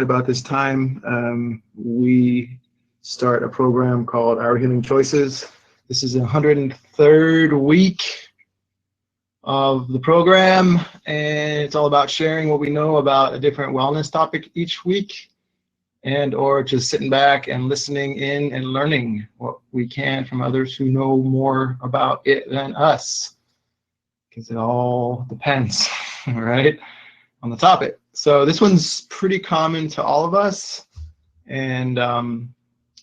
about this time, we start a program called Our Healing Choices. This is the 103rd week of the program, and it's all about sharing what we know about a different wellness topic each week, and or just sitting back and listening in and learning what we can from others who know more about it than us, because it all depends, right, on the topic. So this one's pretty common to all of us, and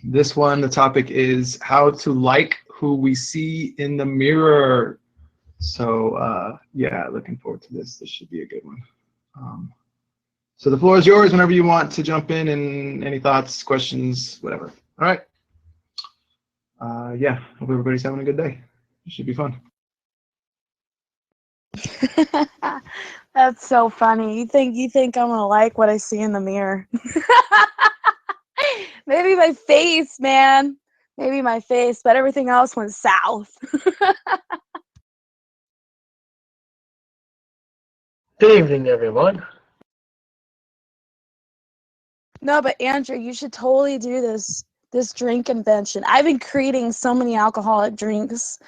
this one, the topic is how to like who we see in the mirror. So yeah, looking forward to this. This should be a good one. So the floor is yours whenever you want to jump in, and any thoughts, questions, whatever. All right. Yeah, hope everybody's having a good day. It should be fun. That's so funny. You think I'm gonna like what I see in the mirror? Maybe my face, man. Maybe my face, but everything else went south. Good evening, everyone. No, but Andrew, you should totally do this drink invention. I've been creating so many alcoholic drinks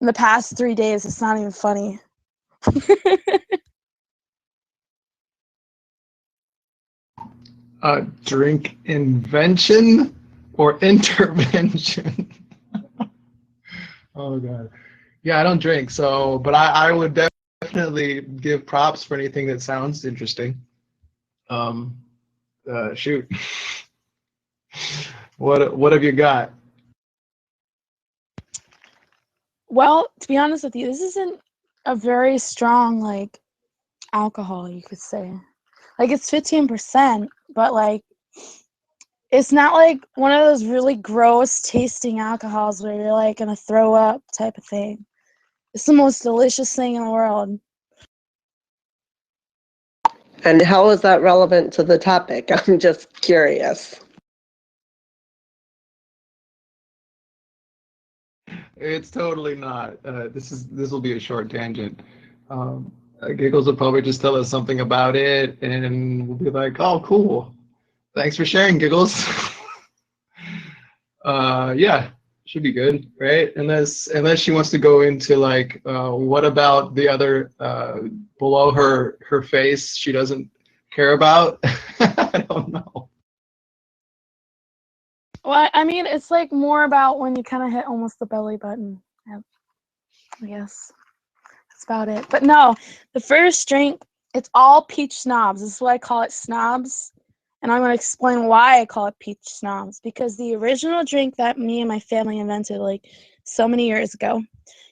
in the past 3 days. It's not even funny. Drink invention or intervention? Oh God. Yeah, I don't drink, so, but I would definitely give props for anything that sounds interesting. Shoot. What have you got? Well, to be honest with you, this isn't a very strong, like, alcohol, you could say. Like, it's 15%, but, like, it's not like one of those really gross tasting alcohols where you're, like, gonna throw up type of thing. It's the most delicious thing in the world. And how is that relevant to the topic? I'm just curious. It's totally not. This will be a short tangent. Giggles will probably just tell us something about it, and we'll be like, "Oh, cool! Thanks for sharing, Giggles." Yeah, should be good, right? Unless she wants to go into like, what about the other below her face she doesn't care about? I don't know. Well, I mean, it's like more about when you kind of hit almost the belly button. Yep. I guess that's about it. But no, the first drink, it's all peach snobs. This is why I call it snobs. And I'm going to explain why I call it peach snobs. Because the original drink that me and my family invented like so many years ago,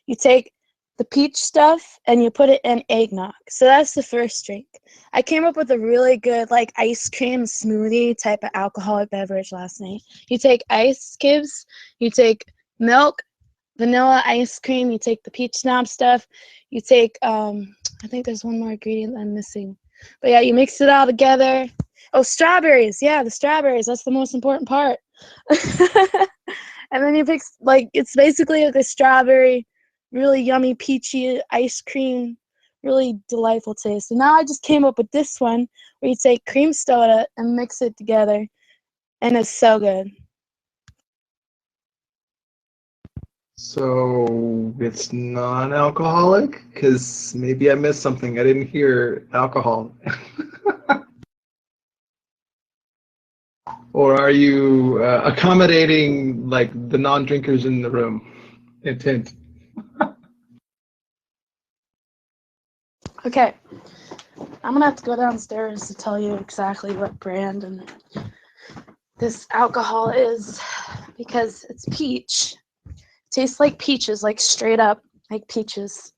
you take the peach stuff and you put it in eggnog. So that's the first drink. I came up with a really good like ice cream smoothie type of alcoholic beverage last night. You take ice cubes, you take milk, vanilla ice cream, you take the peach snob stuff, you take I think there's one more ingredient I'm missing. But yeah, you mix it all together. Oh, strawberries. Yeah, the strawberries. That's the most important part. And then you pick, like, it's basically like a strawberry, really yummy, peachy ice cream, really delightful taste. And now I just came up with this one where you take cream soda and mix it together. And it's so good. So it's non-alcoholic? Because maybe I missed something. I didn't hear alcohol. Or are you accommodating like the non-drinkers in the room? Hint, hint. Okay. I'm gonna have to go downstairs to tell you exactly what brand and this alcohol is, because it's peach. It tastes like peaches, like straight up like peaches.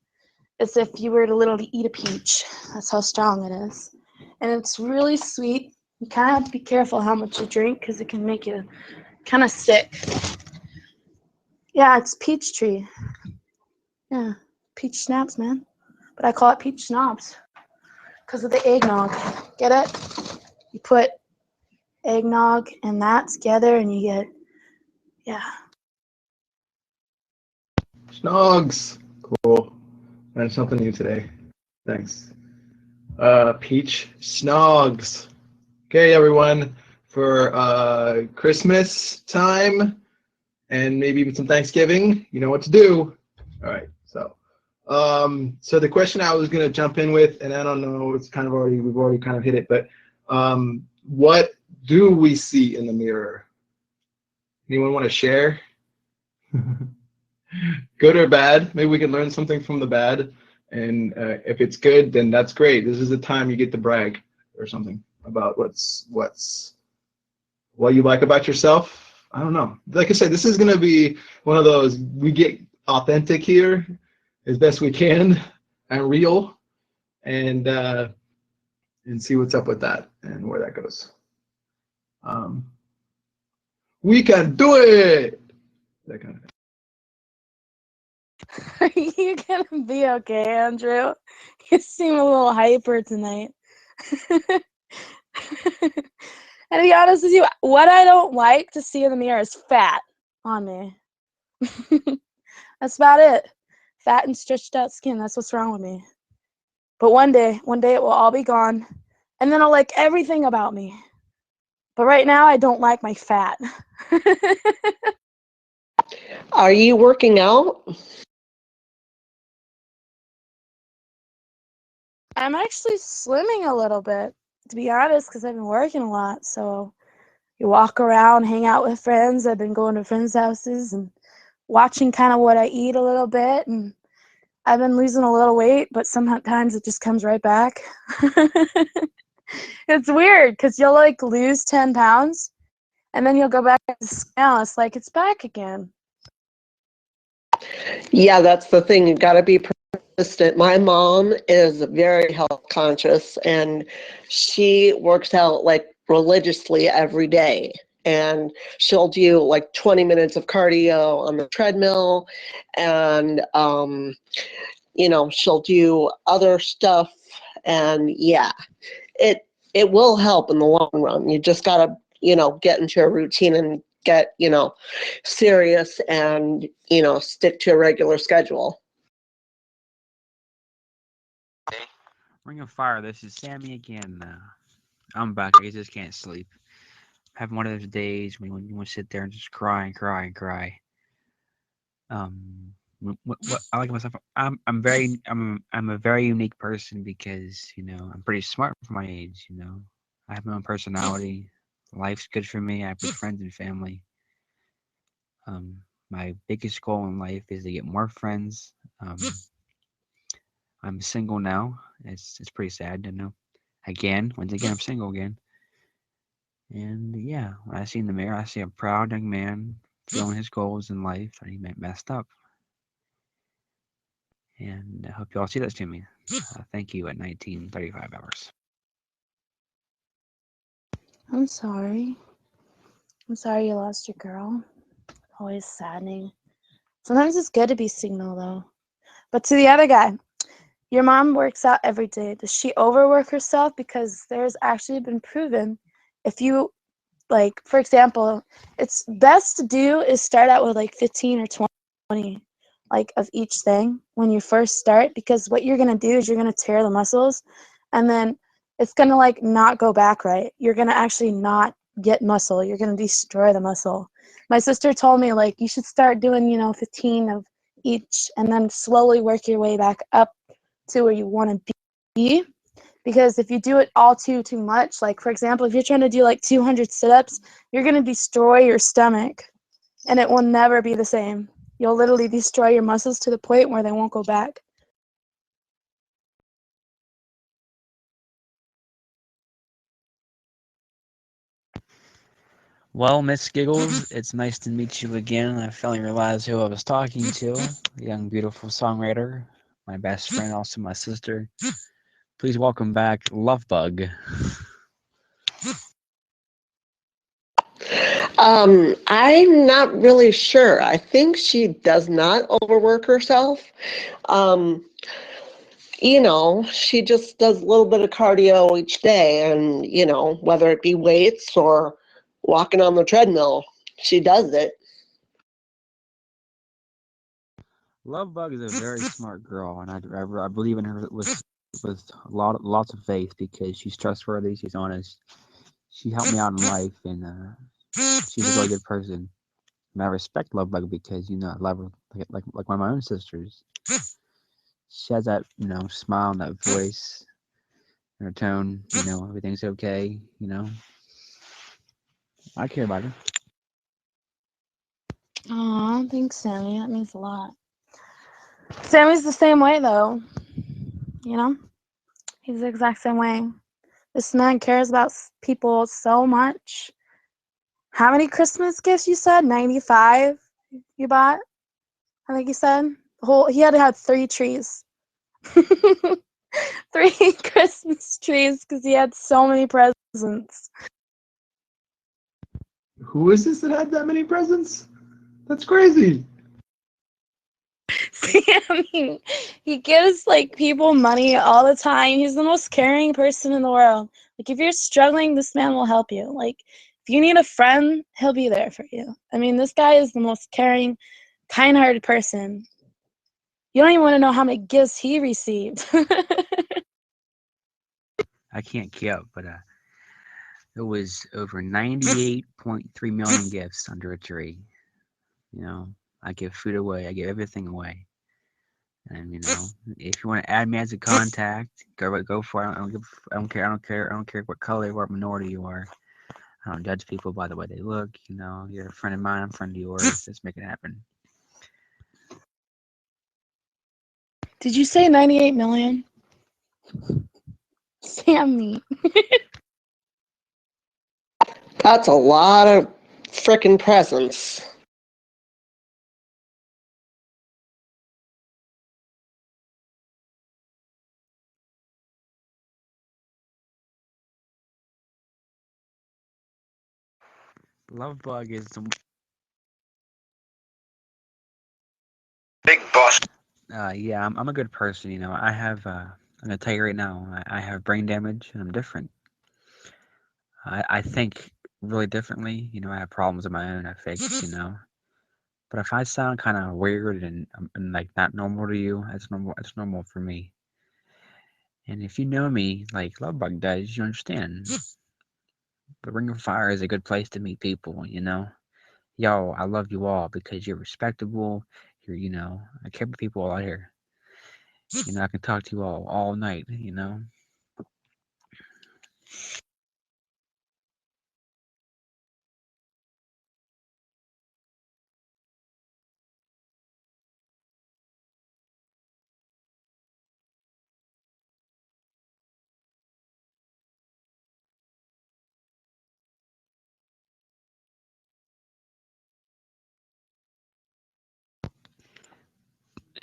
As if you were to literally eat a peach. That's how strong it is. And it's really sweet. You kind of have to be careful how much you drink because it can make you kind of sick. Yeah, it's peach tree. Yeah, peach schnapps, man. But I call it peach snobs because of the eggnog. Get it? You put eggnog and that together and you get, yeah. Snogs. Cool. Learned something new today. Thanks. Peach snogs. Okay, everyone, for Christmas time and maybe even some Thanksgiving, you know what to do. All right, so the question I was gonna jump in with, and I don't know, it's kind of we've already kind of hit it, but what do we see in the mirror? Anyone want to share? Good or bad? Maybe we can learn something from the bad, and if it's good, then that's great. This is the time you get to brag or something about what you like about yourself. I don't know. Like I said, this is gonna be one of those, we get authentic here as best we can and real, and see what's up with that and where that goes. We can do it. That kind of thing. Are you gonna be okay, Andrew? You seem a little hyper tonight. And to be honest with you, what I don't like to see in the mirror is fat on me. That's about it. Fat and stretched out skin. That's what's wrong with me. But one day it will all be gone, and then I'll like everything about me. But right now, I don't like my fat. Are you working out? I'm actually slimming a little bit, to be honest, because I've been working a lot. So you walk around, hang out with friends. I've been going to friends' houses and watching kind of what I eat a little bit. And I've been losing a little weight, but sometimes it just comes right back. It's weird because you'll like lose 10 pounds and then you'll go back to the scale. It's like it's back again. Yeah, that's the thing. You got to be persistent. My mom is very health conscious, and she works out like religiously every day. And she'll do like 20 minutes of cardio on the treadmill, and she'll do other stuff. And yeah, it will help in the long run. You just gotta get into a routine and get serious and stick to a regular schedule. Ring of Fire, this is Sammy again. I'm back. I just can't sleep. Having one of those days when you want to sit there and just cry and cry and cry. What I like myself. I'm a very unique person because I'm pretty smart for my age. I have my own personality. Life's good for me. I have good friends and family. My biggest goal in life is to get more friends. I'm single now. It's pretty sad to know. Once again, I'm single again. And yeah, when I see in the mirror, I see a proud young man fulfilling his goals in life that he messed up. And I hope you all see that to me. Thank you at 19:35 hours. I'm sorry. I'm sorry you lost your girl. Always saddening. Sometimes it's good to be single, though. But to the other guy, your mom works out every day. Does she overwork herself? Because there's actually been proven if you, like, for example, it's best to do is start out with like 15 or 20, like, of each thing when you first start. Because what you're going to do is you're going to tear the muscles, and then it's going to, like, not go back right. You're going to actually not get muscle. You're going to destroy the muscle. My sister told me, like, you should start doing, 15 of each and then slowly work your way back up to where you want to be. Because if you do it all too much, like, for example, if you're trying to do like 200 sit-ups, you're going to destroy your stomach and it will never be the same. You'll literally destroy your muscles to the point where they won't go back. Well, Miss Giggles, it's nice to meet you again. I finally realized who I was talking to. A young, beautiful songwriter, my best friend, also my sister. Please welcome back Lovebug. I'm not really sure. I think she does not overwork herself. Um, she just does a little bit of cardio each day, and whether it be weights or walking on the treadmill, she does it. Lovebug is a very smart girl, and I believe in her with lots of faith because she's trustworthy, she's honest, she helped me out in life, and she's a really good person. And I respect Love Bug because I love her like one of my own sisters. She has that smile and that voice and her tone. Everything's okay. I care about her. Aw, thanks, Sammy. That means a lot. Sammy's the same way, though. He's the exact same way. This man cares about people so much. How many Christmas gifts you said? 95 you bought? I think you said. He had to have 3 trees. 3 Christmas trees because he had so many presents. Who is this that had that many presents? That's crazy. Sammy, he gives people money all the time. He's the most caring person in the world. If you're struggling, this man will help you. If you need a friend, he'll be there for you. I mean, this guy is the most caring, kind-hearted person. You don't even want to know how many gifts he received. I can't keep up, but it was over 98.3 million gifts under a tree. I give food away. I give everything away. And if you want to add me as a contact, go for it. I don't care. I don't care what color or what minority you are. I don't judge people by the way they look. You're a friend of mine. I'm a friend of yours. Let's make it happen. Did you say 98 million? Sammy. That's a lot of frickin' presents. Love Bug is the Big boss. yeah. I'm a good person. I have. I'm gonna tell you right now. I have brain damage and I'm different. I think really differently. I have problems of my own. I fix. But if I sound kind of weird and like not normal to you, that's normal. It's normal for me. And if you know me like Love Bug does, you understand. The Ring of Fire is a good place to meet people. Yo, I love you all because you're respectable. I care about people out here. I can talk to you all night.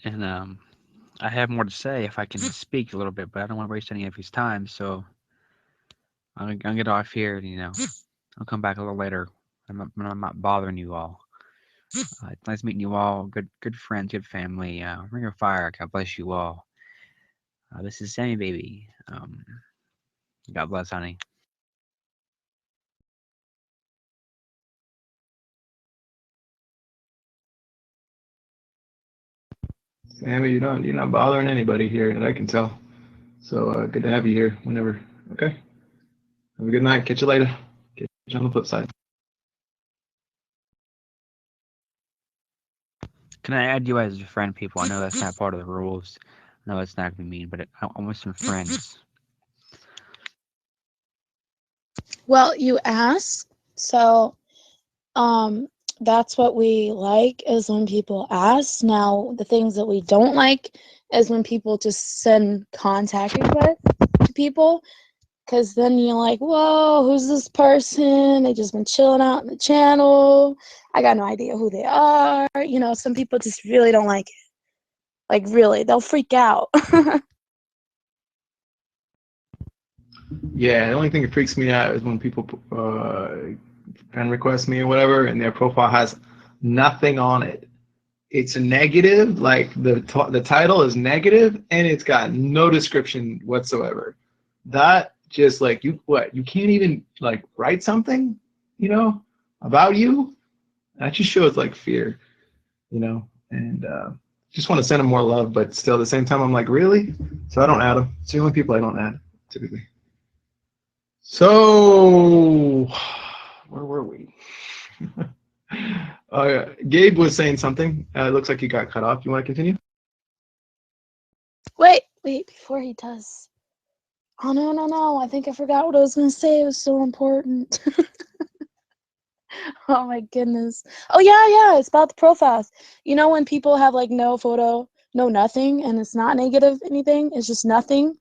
And I have more to say if I can speak a little bit, but I don't want to waste any of his time. So I'm gonna get off here. I'll come back a little later. I'm not bothering you all. It's nice meeting you all. Good friends, good family. Ring of Fire. God bless you all. This is Sammy Baby. God bless, honey. Sammy, you're not bothering anybody here that I can tell. So good to have you here whenever. Okay. Have a good night. Catch you later. Catch you on the flip side. Can I add you as a friend, people? I know that's not part of the rules. I know it's not gonna be mean, but I want some friends. Well, you asked, so that's what we like is when people ask. Now, the things that we don't like is when people just send contact requests to people, because then you're like, whoa, who's this person? They just been chilling out in the channel. I got no idea who they are. Some people just really don't like it. Really, they'll freak out. Yeah, the only thing that freaks me out is when people friend request me or whatever, and their profile has nothing on it. It's a negative, like the title is negative, and it's got no description whatsoever. That just you can't even write something, about you. That just shows fear, and just want to send them more love, but still at the same time I'm like, really? So I don't add them. It's the only people I don't add typically. So, where were we? Gabe was saying something. It looks like he got cut off. You want to continue? Wait, before he does. Oh, no. I think I forgot what I was going to say. It was so important. Oh, my goodness. Oh, yeah. It's about the profiles. You know when people have, like, no photo, no nothing, and it's not negative anything? It's just nothing.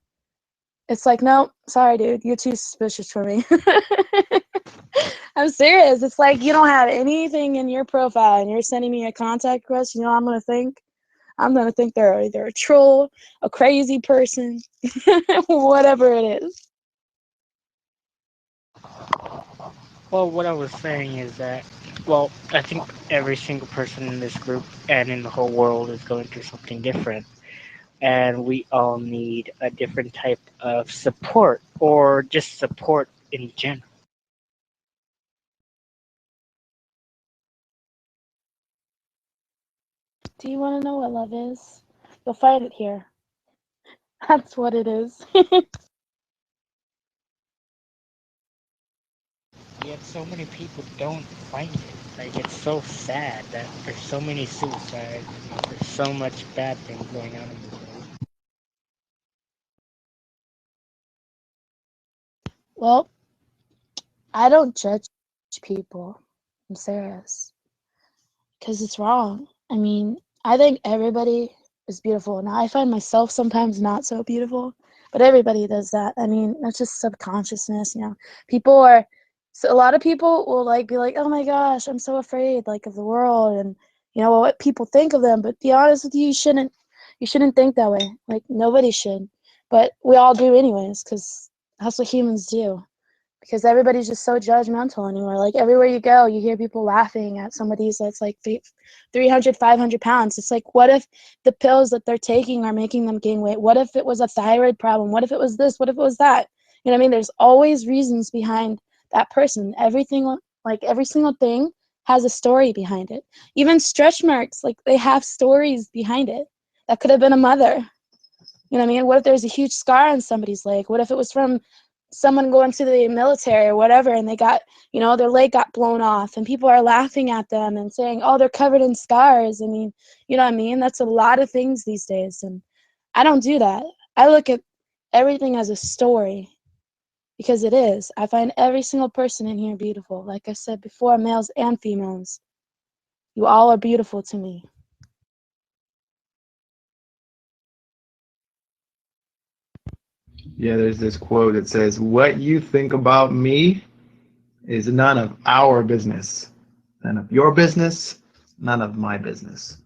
It's like, no, sorry, dude. You're too suspicious for me. I'm serious. It's like you don't have anything in your profile and you're sending me a contact request. You know what I'm going to think? I'm going to think they're either a troll, a crazy person, whatever it is. Well, what I was saying is that, well, I think every single person in this group and in the whole world is going through something different. And we all need a different type of support, or just support in general. Do you want to know what love is? You'll find it here. That's what it is. Yet so many people don't find it. Like, it's so sad that there's so many suicides, there's so much bad things going on in the world. Well, I don't judge people. I'm serious. Because it's wrong. I mean, I think everybody is beautiful. Now, I find myself sometimes not so beautiful, but everybody does that. I mean, that's just subconsciousness, you know. People are, so a lot of people will like be like, oh my gosh, I'm so afraid like of the world and you know what people think of them. But be honest with you, you shouldn't think that way. Like nobody should, but we all do anyways, because that's what humans do. Because everybody's just so judgmental anymore. Like everywhere you go, you hear people laughing at somebody that's like 300, 500 pounds. It's like, what if the pills that they're taking are making them gain weight? What if it was a thyroid problem? What if it was this? What if it was that? You know what I mean? There's always reasons behind that person. Everything, like every single thing has a story behind it. Even stretch marks, like they have stories behind it. That could have been a mother. You know what I mean? What if there's a huge scar on somebody's leg? What if it was from someone going to the military or whatever and they got, you know, their leg got blown off and people are laughing at them and saying, oh, they're covered in scars. I mean, you know what I mean? That's a lot of things these days. And I don't do that. I look at everything as a story because it is. I find every single person in here beautiful. Like I said before, males and females. You all are beautiful to me. Yeah, there's this quote that says, "What you think about me is none of our business. None of your business, none of my business."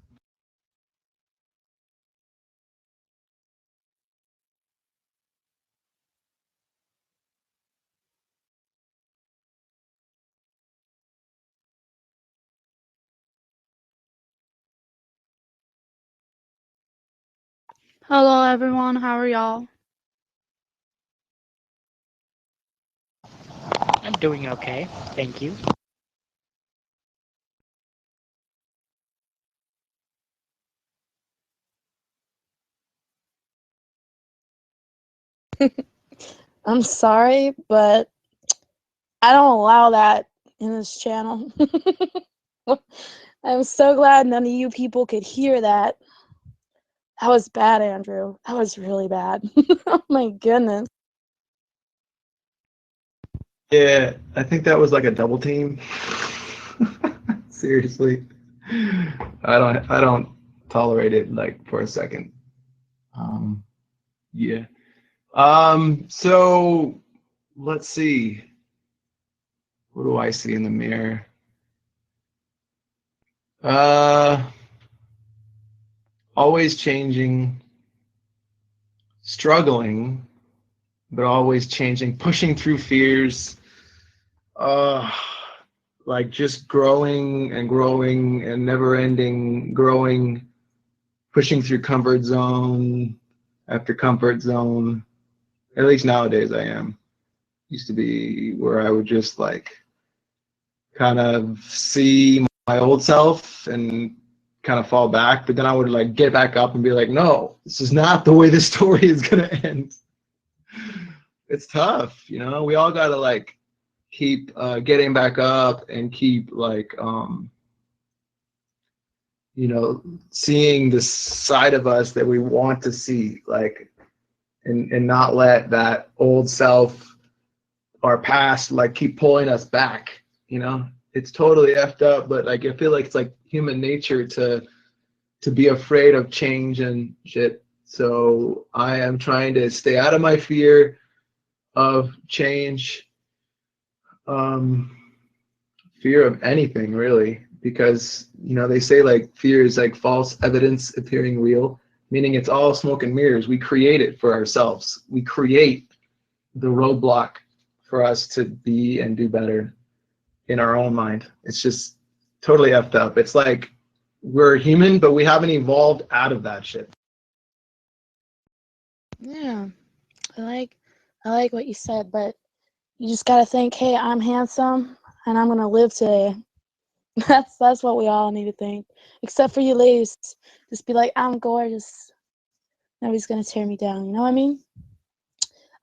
Hello, everyone. How are y'all? I'm doing okay, thank you. I'm sorry, but I don't allow that in this channel. I'm so glad none of you people could hear that. That was bad, Andrew. That was really bad. Oh my goodness. Yeah, I think that was like a double team. Seriously. I don't tolerate it like for a second. Um, yeah. So let's see. What do I see in the mirror? Uh, Always changing, struggling, but always changing, pushing through fears. Uh, like just growing and growing and never ending growing, pushing through comfort zone after comfort zone. At least nowadays I am. Used to be where I would just like kind of see my old self and kind of fall back, but then I would like get back up and be like, no, this is not the way this story is gonna end. it's tough, you know. We all gotta like keep getting back up and keep like you know, seeing the side of us that we want to see, like, and not let that old self, our past, like keep pulling us back, you know. It's totally effed up, but like I feel like it's like human nature to be afraid of change and shit. So I am trying to stay out of my fear of change, um, fear of anything really, because you know they say like fear is like false evidence appearing real, meaning it's all smoke and mirrors. We create it for ourselves. We create the roadblock for us to be and do better in our own mind. It's just totally effed up. It's like we're human, but we haven't evolved out of that shit. Yeah, I like I like what you said, but you just gotta think, hey, I'm handsome and I'm gonna live today. That's what we all need to think. Except for you ladies. Just be like, I'm gorgeous. Nobody's gonna tear me down, you know what I mean?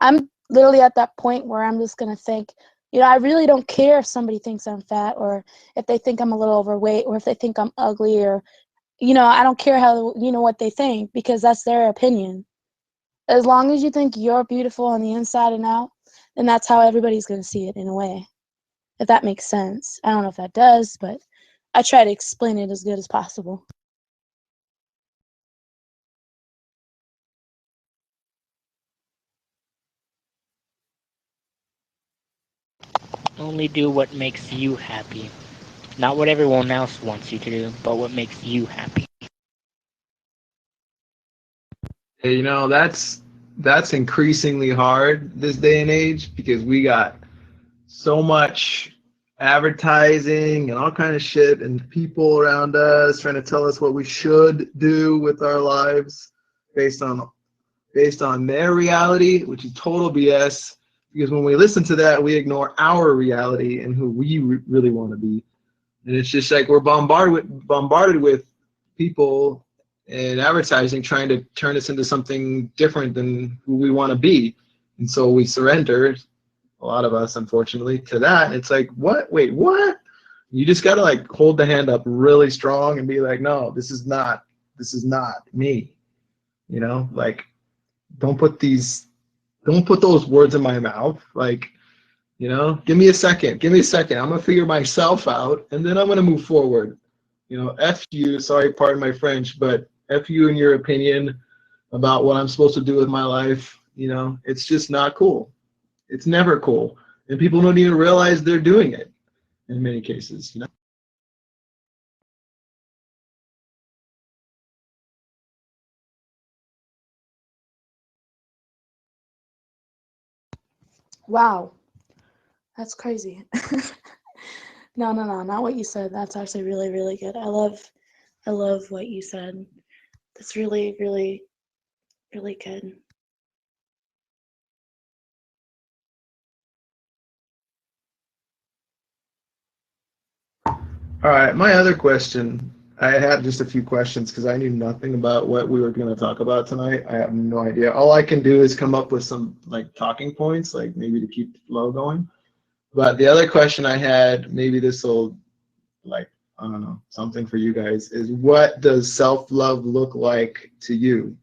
I'm literally at that point where I'm just gonna think, you know, I really don't care if somebody thinks I'm fat or if they think I'm a little overweight or if they think I'm ugly or you know, I don't care how you know what they think because that's their opinion. As long as you think you're beautiful on the inside and out, then that's how everybody's gonna see it in a way. If that makes sense. I don't know if that does, but I try to explain it as good as possible. Only do what makes you happy. Not what everyone else wants you to do, but what makes you happy. Hey, you know, that's increasingly hard this day and age because we got so much advertising and all kind of shit and people around us trying to tell us what we should do with our lives based on their reality, which is total BS. Because when we listen to that, we ignore our reality and who we really want to be. And it's just like we're bombarded with people and advertising trying to turn us into something different than who we want to be. And so we surrender, a lot of us, unfortunately, to that. It's like, what? Wait, what? You just gotta like hold the hand up really strong and be like, no, this is not me. You know, like don't put these, don't put those words in my mouth. Like, you know, give me a second. Give me a second. I'm gonna figure myself out, and then I'm gonna move forward. You know, f you. Sorry, pardon my French, but f you in your opinion about what I'm supposed to do with my life. You know, it's just not cool. It's never cool, and people don't even realize they're doing it in many cases. You know. Wow, that's crazy. No, no, no, not what you said. That's actually really, really good. I love what you said. That's really, really, really good. All right, my other question. I had just a few questions because I knew nothing about what we were going to talk about tonight. I have no idea. All I can do is come up with some like talking points, like maybe to keep the flow going. But the other question I had, maybe this will like, I don't know, something for you guys, is what does self-love look like to you?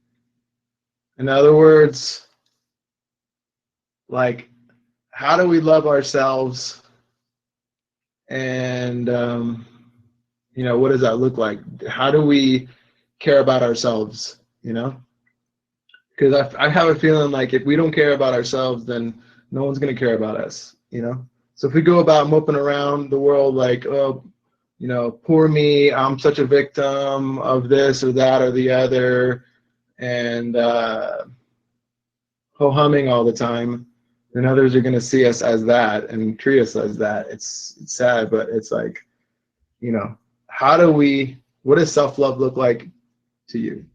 In other words, like, how do we love ourselves? And, you know, what does that look like? How do we care about ourselves, you know? Because I have a feeling like if we don't care about ourselves, then no one's going to care about us, you know? So if we go about moping around the world like, oh, you know, poor me, I'm such a victim of this or that or the other, and ho-humming all the time, then others are going to see us as that and treat us as that. It's sad, but it's like, you know, how do we, what does self-love look like to you?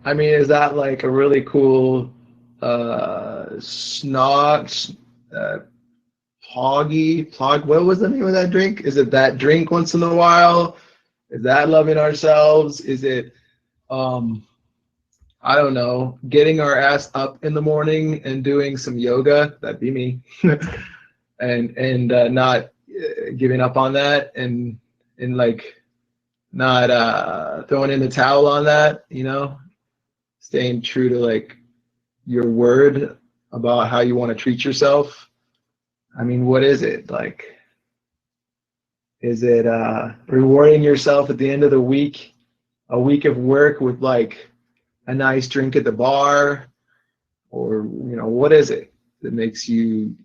I mean, is that like a really cool snog, uh, what was the name of that drink? Is it that drink once in a while? Is that loving ourselves? Is it, I don't know, getting our ass up in the morning and doing some yoga? That'd be me. and not giving up on that, and like not throwing in the towel on that, you know, staying true to like your word about how you want to treat yourself. I mean, what is it like? Is it rewarding yourself at the end of the week, a week of work with like a nice drink at the bar? Or, you know, what is it that makes you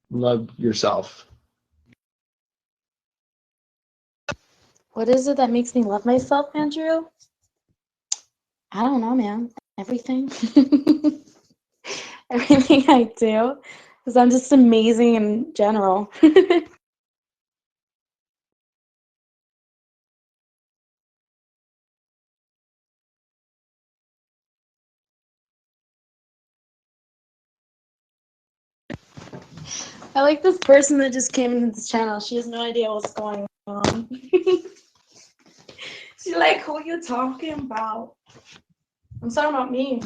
love yourself? What is it that makes me love myself, Andrew? I don't know, man. Everything. Everything I do. Because I'm just amazing in general. I like this person that just came into the channel. She has no idea what's going on. She's like, who are you talking about? I'm talking about me.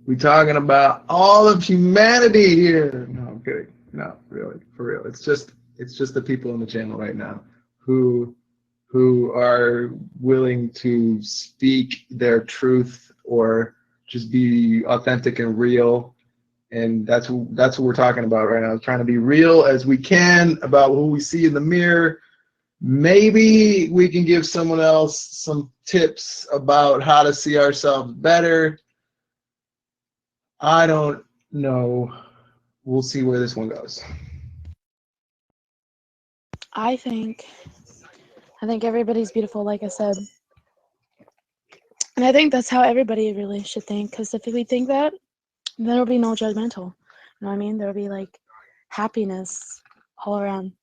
We're talking about all of humanity here. No, I'm kidding. No, really, for real. It's just the people on the channel right now who are willing to speak their truth or just be authentic and real. And that's what we're talking about right now. Trying to be real as we can about who we see in the mirror. Maybe we can give someone else some tips about how to see ourselves better. I don't know. We'll see where this one goes. I think everybody's beautiful, like I said. And I think that's how everybody really should think. Because if we think that, then there'll be no judgmental. You know what I mean? There'll be like happiness all around.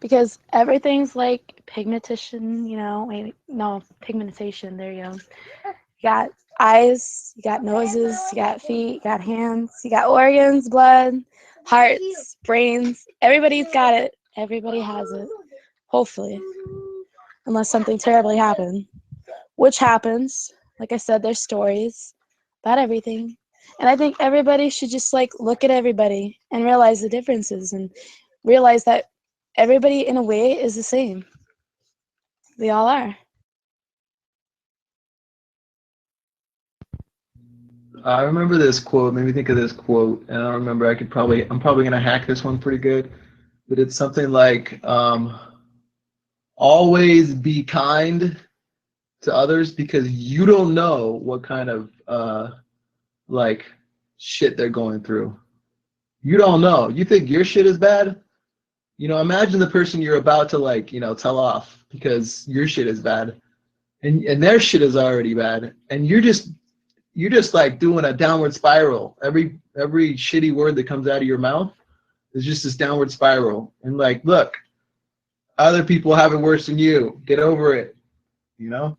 Because everything's like pigmentation, you know. Wait, no, pigmentation. There you go. You got eyes, you got noses, you got feet, you got hands, you got organs, blood, hearts, brains. Everybody's got it. Everybody has it. Hopefully. Unless something terribly happens. Which happens. Like I said, there's stories about everything. And I think everybody should just like look at everybody and realize the differences and realize that everybody in a way is the same. We all are. I remember this quote, made me think of this quote, and I remember I'm probably gonna hack this one pretty good, but it's something like, always be kind to others because you don't know what kind of like shit they're going through. You don't know. You think your shit is bad? You know, imagine the person you're about to like, you know, tell off because your shit is bad, and their shit is already bad, and you're just like doing a downward spiral. Every shitty word that comes out of your mouth is just this downward spiral. And like, look, other people have it worse than you. Get over it, you know?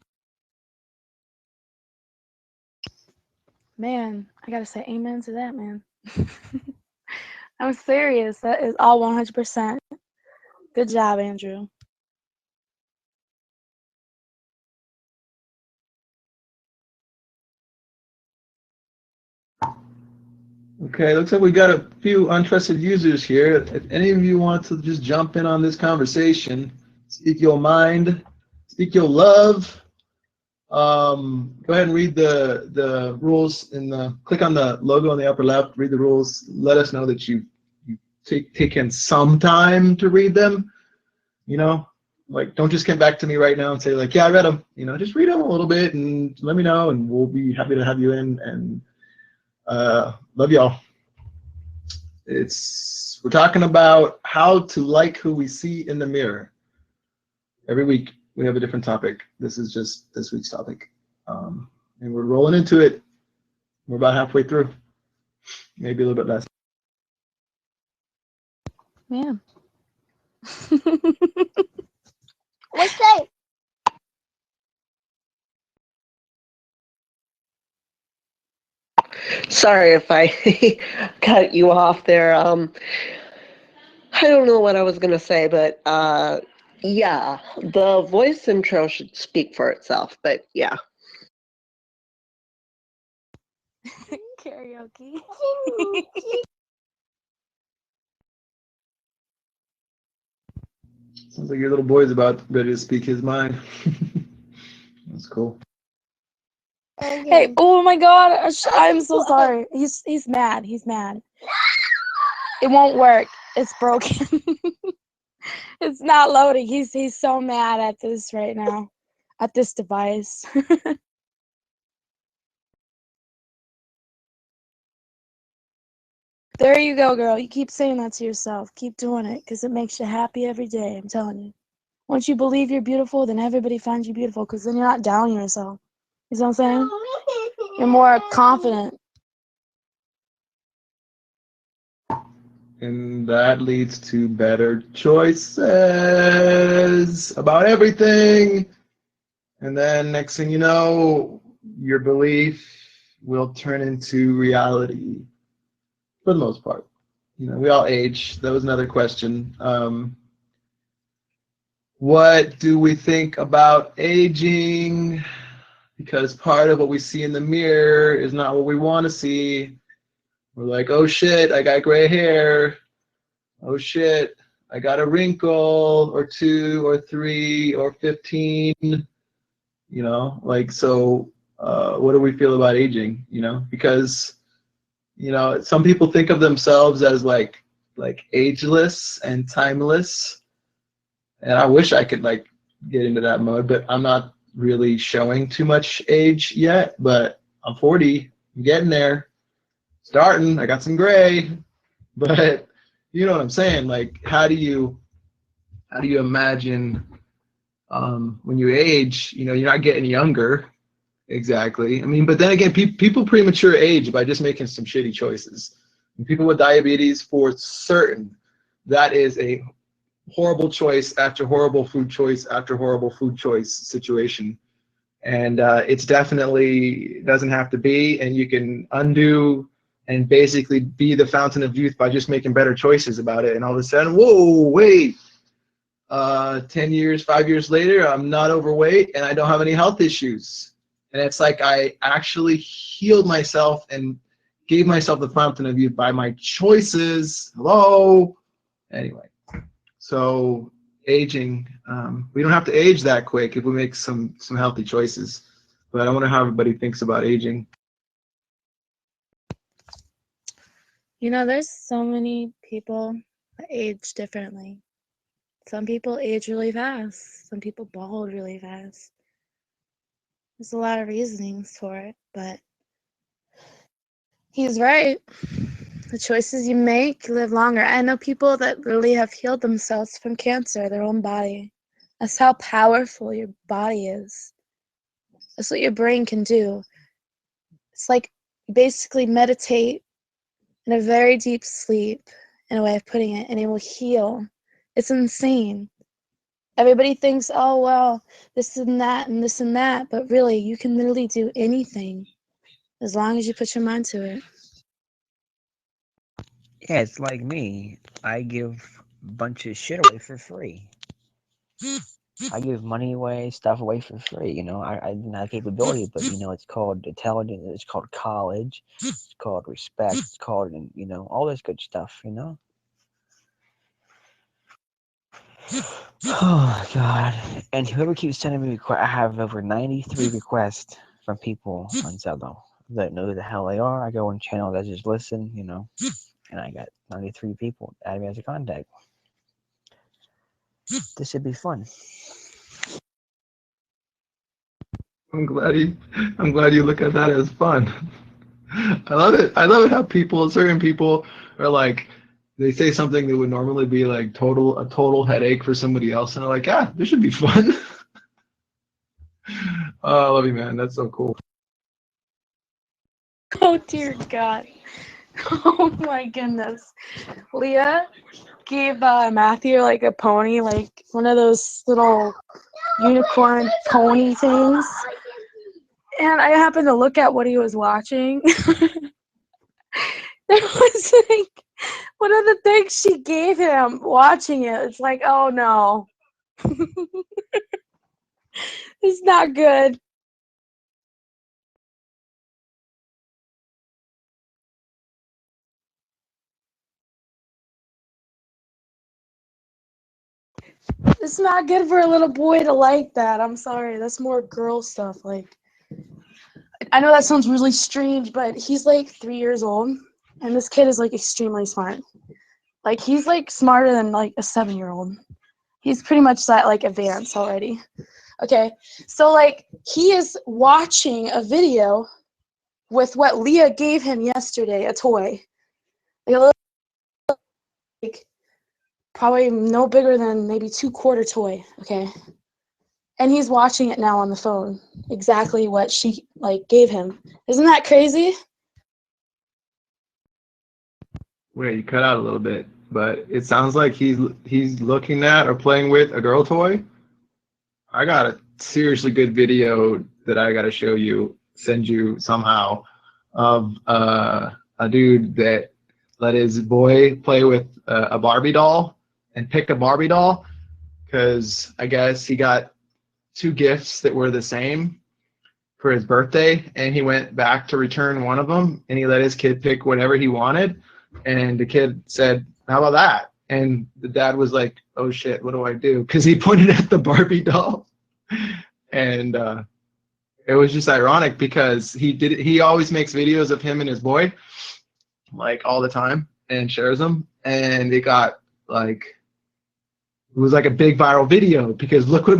Man, I gotta say amen to that, man. I'm serious. That is all 100%. Good job, Andrew. Okay, looks like we got a few untrusted users here. If any of you want to just jump in on this conversation, speak your mind, speak your love, go ahead and read the rules click on the logo in the upper left, read the rules, let us know that you've taken some time to read them, you know, like don't just come back to me right now and say like, yeah, I read them, you know, just read them a little bit and let me know and we'll be happy to have you in, and love y'all. We're talking about how to like who we see in the mirror. Every week we have a different topic. This is just this week's topic. And we're rolling into it. We're about halfway through, maybe a little bit less. Man. What's that? Sorry if I cut you off there. I don't know what I was going to say, but yeah, the voice intro should speak for itself. But yeah. Karaoke. Sounds like your little boy's about ready to speak his mind. That's cool. Hey, oh my God, I'm so sorry. He's mad. He's mad. It won't work. It's broken. It's not loading. He's so mad at this right now, at this device. There you go, girl. You keep saying that to yourself. Keep doing it because it makes you happy every day. I'm telling you. Once you believe you're beautiful, then everybody finds you beautiful because then you're not down yourself. You know what I'm saying? You're more confident. And that leads to better choices about everything. And then next thing you know, your belief will turn into reality for the most part. You know, we all age. That was another question. What do we think about aging? Because part of what we see in the mirror is not what we want to see. We're like, oh shit, I got gray hair. Oh shit, I got a wrinkle or two or three or 15. You know, like, so what do we feel about aging? You know, because, you know, some people think of themselves as like ageless and timeless. And I wish I could like get into that mode, but I'm not really showing too much age yet. But I'm 40, I'm getting there, starting. I got some gray, but you know what I'm saying. Like, how do you imagine when you age? You know, you're not getting younger. Exactly. I mean, but then again, people premature age by just making some shitty choices. And people with diabetes, for certain, that is a horrible choice after horrible food choice after horrible food choice situation. And it's definitely doesn't have to be, and you can undo and basically be the fountain of youth by just making better choices about it. And all of a sudden, whoa, wait, 10 years, 5 years later, I'm not overweight and I don't have any health issues. And it's like I actually healed myself and gave myself the fountain of youth by my choices. Hello. Anyway, so aging, we don't have to age that quick if we make some healthy choices. But I wonder how everybody thinks about aging. You know, there's so many people that age differently. Some people age really fast. Some people bald really fast. There's a lot of reasonings for it, but he's right. The choices you make live longer. I know people that really have healed themselves from cancer, their own body. That's how powerful your body is. That's what your brain can do. It's like you basically meditate in a very deep sleep, in a way of putting it, and it will heal. It's insane. Everybody thinks, oh, well, this and that and this and that, but really, you can literally do anything as long as you put your mind to it. Yeah, it's like me. I give a bunch of shit away for free. I give money away, stuff away for free. You know, I didn't have capability, but you know, it's called intelligence. It's called college. It's called respect. It's called, you know, all this good stuff. You know. Oh God! And whoever keeps sending me requests, I have over 93 requests from people on Zelda that know who the hell they are. I go on channel that just listen, you know, and I got 93 people add me as a contact. This should be fun. I'm glad you look at that as fun. I love it. I love it how certain people are like, they say something that would normally be like a total headache for somebody else, and they're like, ah, this should be fun. Oh, I love you, man. That's so cool. Oh, dear God. Oh, my goodness. Leah gave Matthew like a pony, like one of those little unicorn pony things. And I happened to look at what he was watching. There was like one of the things she gave him watching it. It's like, oh no. It's not good. It's not good for a little boy to like that. I'm sorry. That's more girl stuff. Like, I know that sounds really strange, but he's like 3 years old, and this kid is like extremely smart. Like, he's like smarter than like a 7-year-old. He's pretty much that like advanced already. Okay, so like he is watching a video with what Leah gave him yesterday, a toy. Like, a little, like, probably no bigger than maybe 2-quarter toy, okay? And he's watching it now on the phone, exactly what she like gave him. Isn't that crazy? Wait, you cut out a little bit, but it sounds like he's looking at or playing with a girl toy. I got a seriously good video that I got to show you, send you somehow, of a dude that let his boy play with a Barbie doll and pick a Barbie doll, because I guess he got 2 gifts that were the same for his birthday, and he went back to return one of them, and he let his kid pick whatever he wanted, and the kid said, "How about that?" And the dad was like, "Oh shit, what do I do?" Because he pointed at the Barbie doll, and it was just ironic because he always makes videos of him and his boy, like all the time, and shares them, and it got like, it was like a big viral video because look what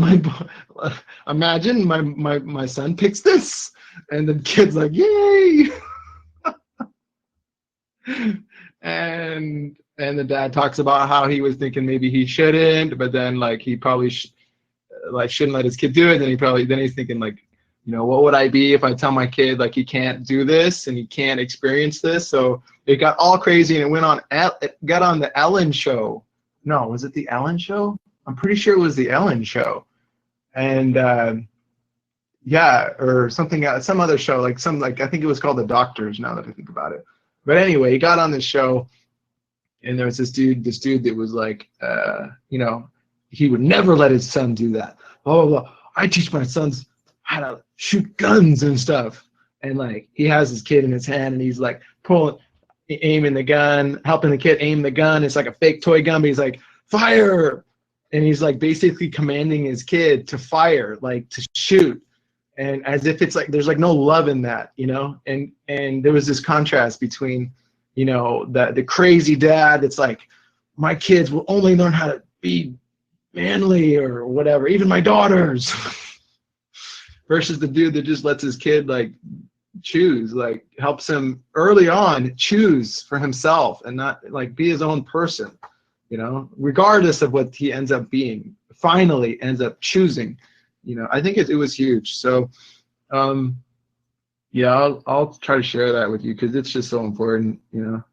imagine my son picks this, and the kid's like, yay. and the dad talks about how he was thinking maybe he shouldn't, but then like he probably shouldn't let his kid do it. Then he's thinking like, what would I be if I tell my kid like he can't do this and he can't experience this? So it got all crazy, and it got on the Ellen show. No, was it the Ellen show? I'm pretty sure it was the Ellen show. And yeah, or something, some other show, like I think it was called The Doctors, now that I think about it. But anyway, he got on this show, and there was this dude that was like, he would never let his son do that. Blah, blah, blah. I teach my sons how to shoot guns and stuff. And like, he has his kid in his hand, and he's like aiming the gun, helping the kid aim the gun. It's like a fake toy gun, but he's like, fire. And he's like basically commanding his kid to fire, like to shoot. And as if it's like, there's like no love in that, and there was this contrast between, the crazy dad that's like, my kids will only learn how to be manly or whatever, even my daughters, versus the dude that just lets his kid like choose, like helps him early on choose for himself and not like be his own person, regardless of what he ends up being, finally ends up choosing. I think it was huge. So yeah, I'll try to share that with you because it's just so important.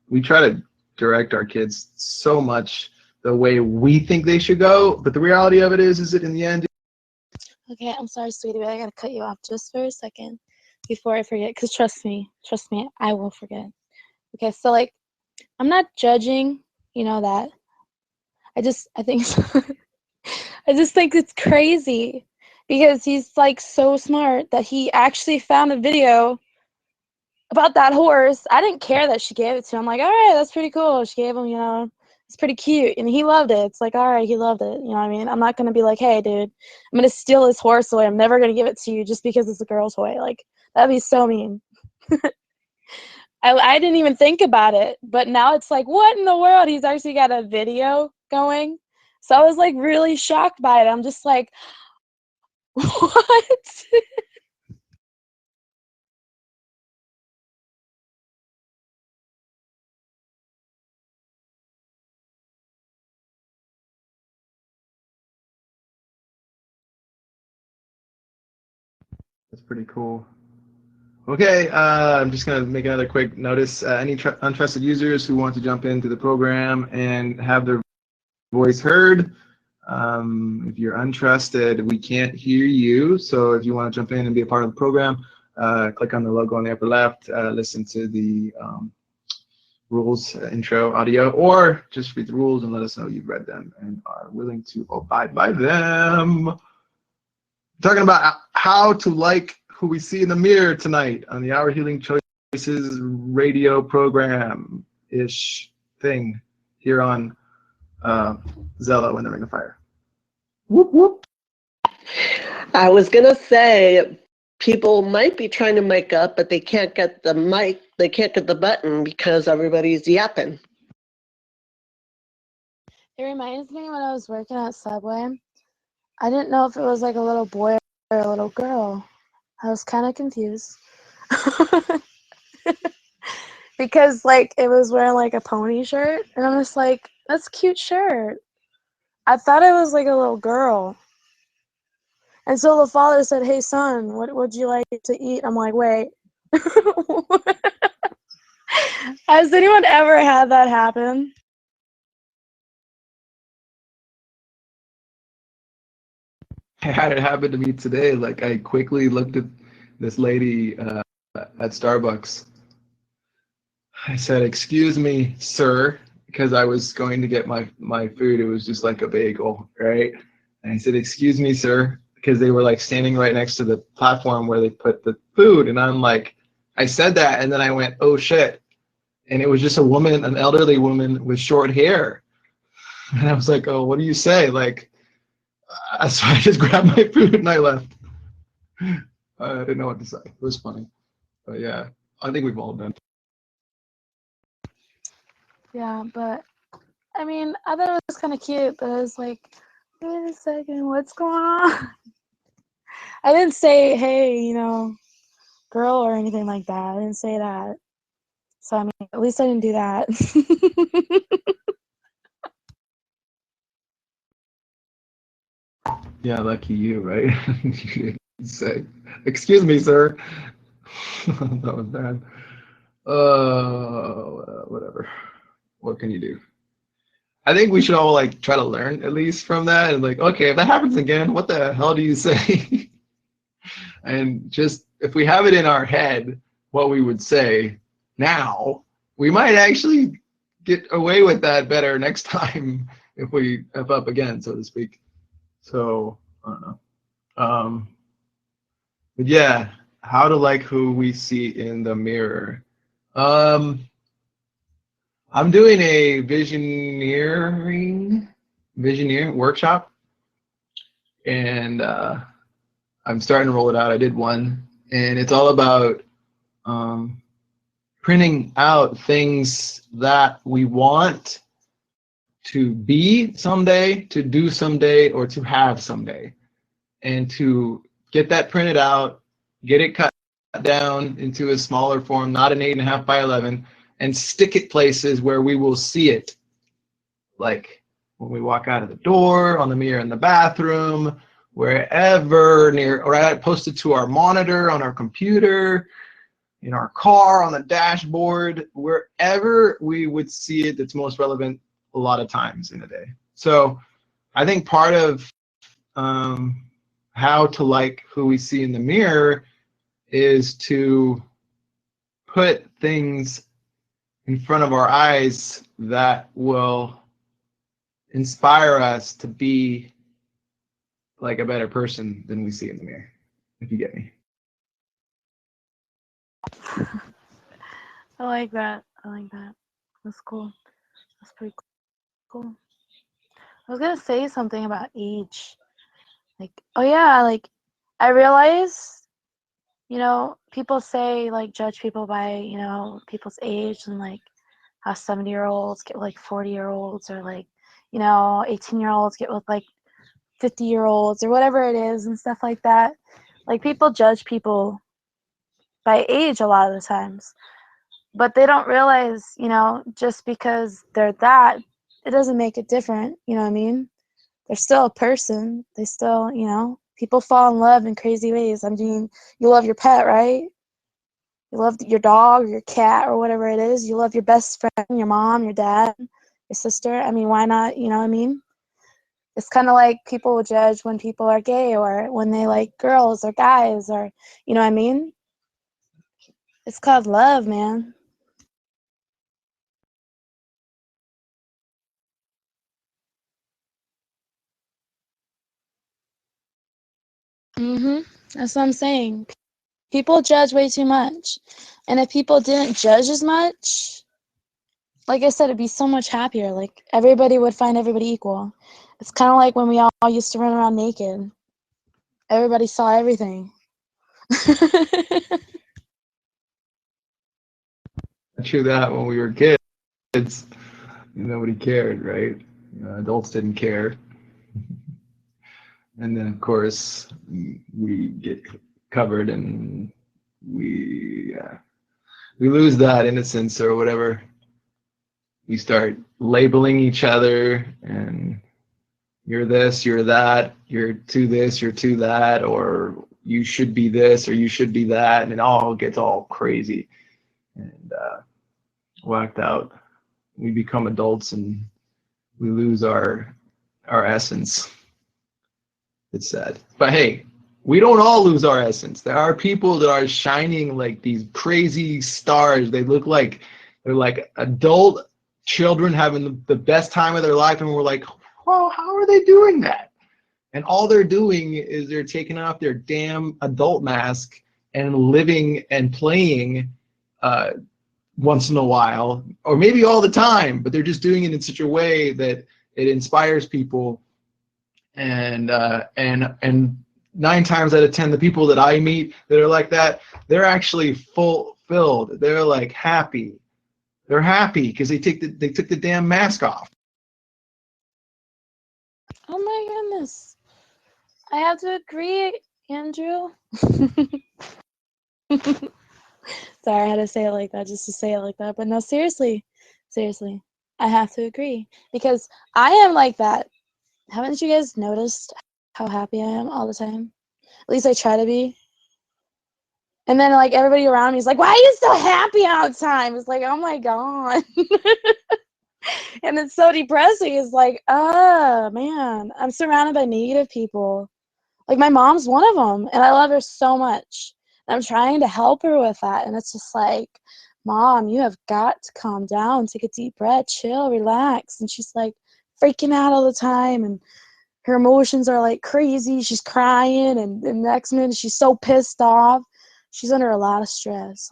We try to direct our kids so much the way we think they should go, but the reality of it is that in the end. Okay, I'm sorry, sweetie, but I gotta cut you off just for a second before I forget, because trust me, I will forget. Okay, so like, I'm not judging, that. I think I just think it's crazy because he's like so smart that he actually found a video about that horse. I didn't care that she gave it to him. I'm like, all right, that's pretty cool. She gave him, it's pretty cute. And he loved it. It's like, all right, he loved it. You know what I mean? I'm not going to be like, hey, dude, I'm going to steal this horse away. I'm never going to give it to you just because it's a girl's toy. Like, that'd be so mean. I didn't even think about it. But now it's like, what in the world? He's actually got a video going. So I was like really shocked by it. I'm just like, what? That's pretty cool. Okay, I'm just going to make another quick notice. Any untrusted users who want to jump into the program and have their voice heard, if you're untrusted, we can't hear you. So if you want to jump in and be a part of the program, click on the logo on the upper left, listen to the rules intro audio, or just read the rules and let us know you've read them and are willing to abide by them. Talking about how to like who we see in the mirror tonight on the Our Healing Choices radio program-ish thing here on Zello and the Ring of Fire. Whoop, whoop. I was gonna say people might be trying to mic up, but they can't get the mic, they can't get the button because everybody's yapping. It reminds me when I was working at Subway. I didn't know if it was like a little boy or a little girl. I was kind of confused. Because like it was wearing like a pony shirt, and I'm just like, that's a cute shirt. I thought it was like a little girl. And so the father said, hey son, what would you like to eat? I'm like, wait. Has anyone ever had that happen? I had it happen to me today. Like, I quickly looked at this lady at Starbucks. I said, excuse me, sir, because I was going to get my food. It was just like a bagel, right? And I said, excuse me, sir, because they were like standing right next to the platform where they put the food. And I'm like, I said that, and then I went, oh shit. And it was just a woman, an elderly woman with short hair. And I was like, oh, what do you say? Like, so I just grabbed my food and I left. I didn't know what to say. It was funny. But yeah, I think we've all done. Yeah, but I mean, I thought it was kind of cute, but I was like, wait a second, what's going on? I didn't say, hey, you know, girl or anything like that. I didn't say that. So, I mean, at least I didn't do that. Yeah, lucky you, right? You didn't say, excuse me, sir. That was bad. Whatever. What can you do? I think we should all like try to learn at least from that, and like, okay, if that happens again, what the hell do you say? And just if we have it in our head what we would say now, we might actually get away with that better next time if we F up again, so to speak. So I don't know. But yeah, how to like who we see in the mirror. I'm doing a visioneer workshop, and I'm starting to roll it out. I did one, and it's all about printing out things that we want to be someday, to do someday, or to have someday, and to get that printed out, get it cut down into a smaller form, not an 8.5 by 11, and stick it places where we will see it, like when we walk out of the door, on the mirror in the bathroom, wherever near, or I post it to our monitor on our computer, in our car, on the dashboard, wherever we would see it that's most relevant a lot of times in a day. So I think part of how to like who we see in the mirror is to put things in front of our eyes that will inspire us to be like a better person than we see in the mirror, if you get me. I like that. I like that. That's cool. That's pretty cool. I was gonna say something about age. Like, oh yeah, like I realized, you know, people say like judge people by, you know, people's age, and like how 70-year-olds get with like 40-year-olds, or like, you know, 18-year-olds get with like 50-year-olds, or whatever it is, and stuff like that. Like people judge people by age a lot of the times, but they don't realize, you know, just because they're that, it doesn't make it different. You know what I mean? They're still a person. They still, you know, people fall in love in crazy ways. I mean, you love your pet, right? You love your dog or your cat or whatever it is. You love your best friend, your mom, your dad, your sister. I mean, why not? You know what I mean? It's kind of like people will judge when people are gay, or when they like girls or guys, or, you know what I mean? It's called love, man. That's what I'm saying. People judge way too much. And if people didn't judge as much, like I said, it'd be so much happier. Like, everybody would find everybody equal. It's kind of like when we all used to run around naked. Everybody saw everything. True that when we were kids, nobody cared, right? Adults didn't care. And then, of course, we get covered and we lose that innocence or whatever. We start labeling each other and you're this, you're that, you're to this, you're to that, or you should be this or you should be that, and it all gets all crazy and whacked out. We become adults and we lose our essence. It's sad. But hey, we don't all lose our essence. There are people that are shining like these crazy stars. They look like they're like adult children having the best time of their life, and we're like, oh, how are they doing that? And all they're doing is they're taking off their damn adult mask and living and playing once in a while, or maybe all the time, but they're just doing it in such a way that it inspires people. And 9 times out of 10, the people that I meet that are like that, they're actually fulfilled. They're like happy. They're happy because they took the damn mask off. Oh my goodness. I have to agree, Andrew. Sorry, I had to say it like that just to say it like that. But no, seriously, I have to agree because I am like that. Haven't you guys noticed how happy I am all the time? At least I try to be. And then, like, everybody around me is like, why are you so happy all the time? It's like, oh my God. And it's so depressing. It's like, oh, man, I'm surrounded by negative people. Like, my mom's one of them, and I love her so much. And I'm trying to help her with that. And it's just like, Mom, you have got to calm down, take a deep breath, chill, relax. And she's like freaking out all the time. And her emotions are like crazy. She's crying. And the next minute, she's so pissed off. She's under a lot of stress,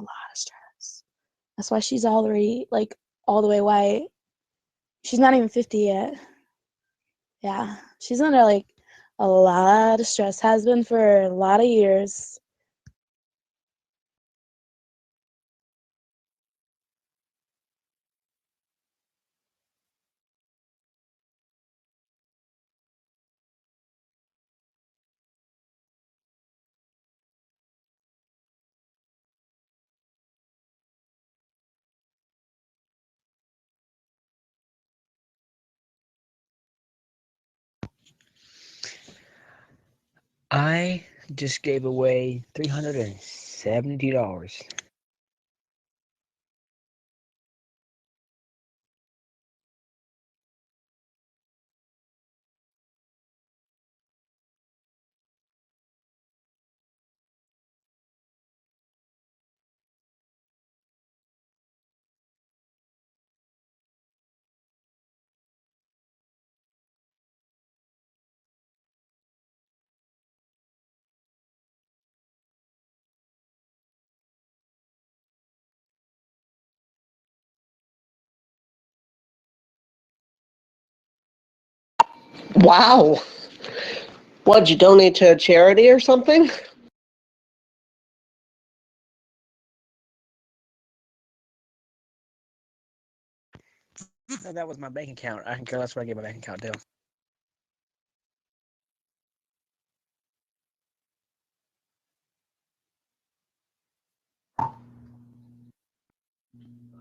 That's why she's already like all the way white. She's not even 50 yet. Yeah, she's under like a lot of stress, has been for a lot of years. I just gave away $370. Wow. What'd you donate to a charity or something? No, that was my bank account. I can care less what I gave my bank account to.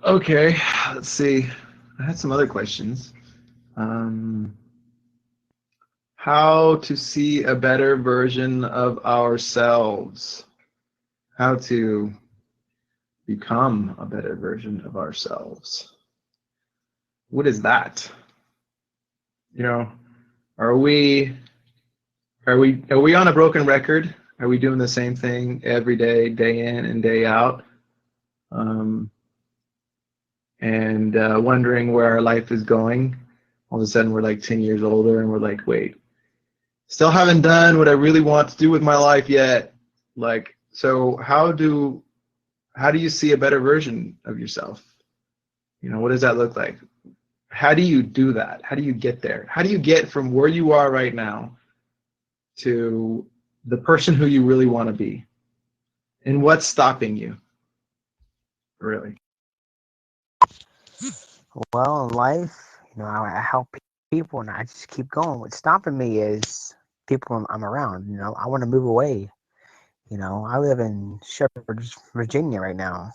Okay, let's see. I had some other questions. How to see a better version of ourselves. How to become a better version of ourselves. What is that? You know, are we on a broken record? Are we doing the same thing every day, day in and day out? And wondering where our life is going. All of a sudden we're like 10 years older and we're like, wait, still haven't done what I really want to do with my life yet. Like, so how do you see a better version of yourself? You know, what does that look like? How do you do that? How do you get there? How do you get from where you are right now to the person who you really want to be? And what's stopping you, really? Well, in life, I help people and I just keep going. What's stopping me is people I'm around. I want to move away. I live in Shepherd, Virginia right now,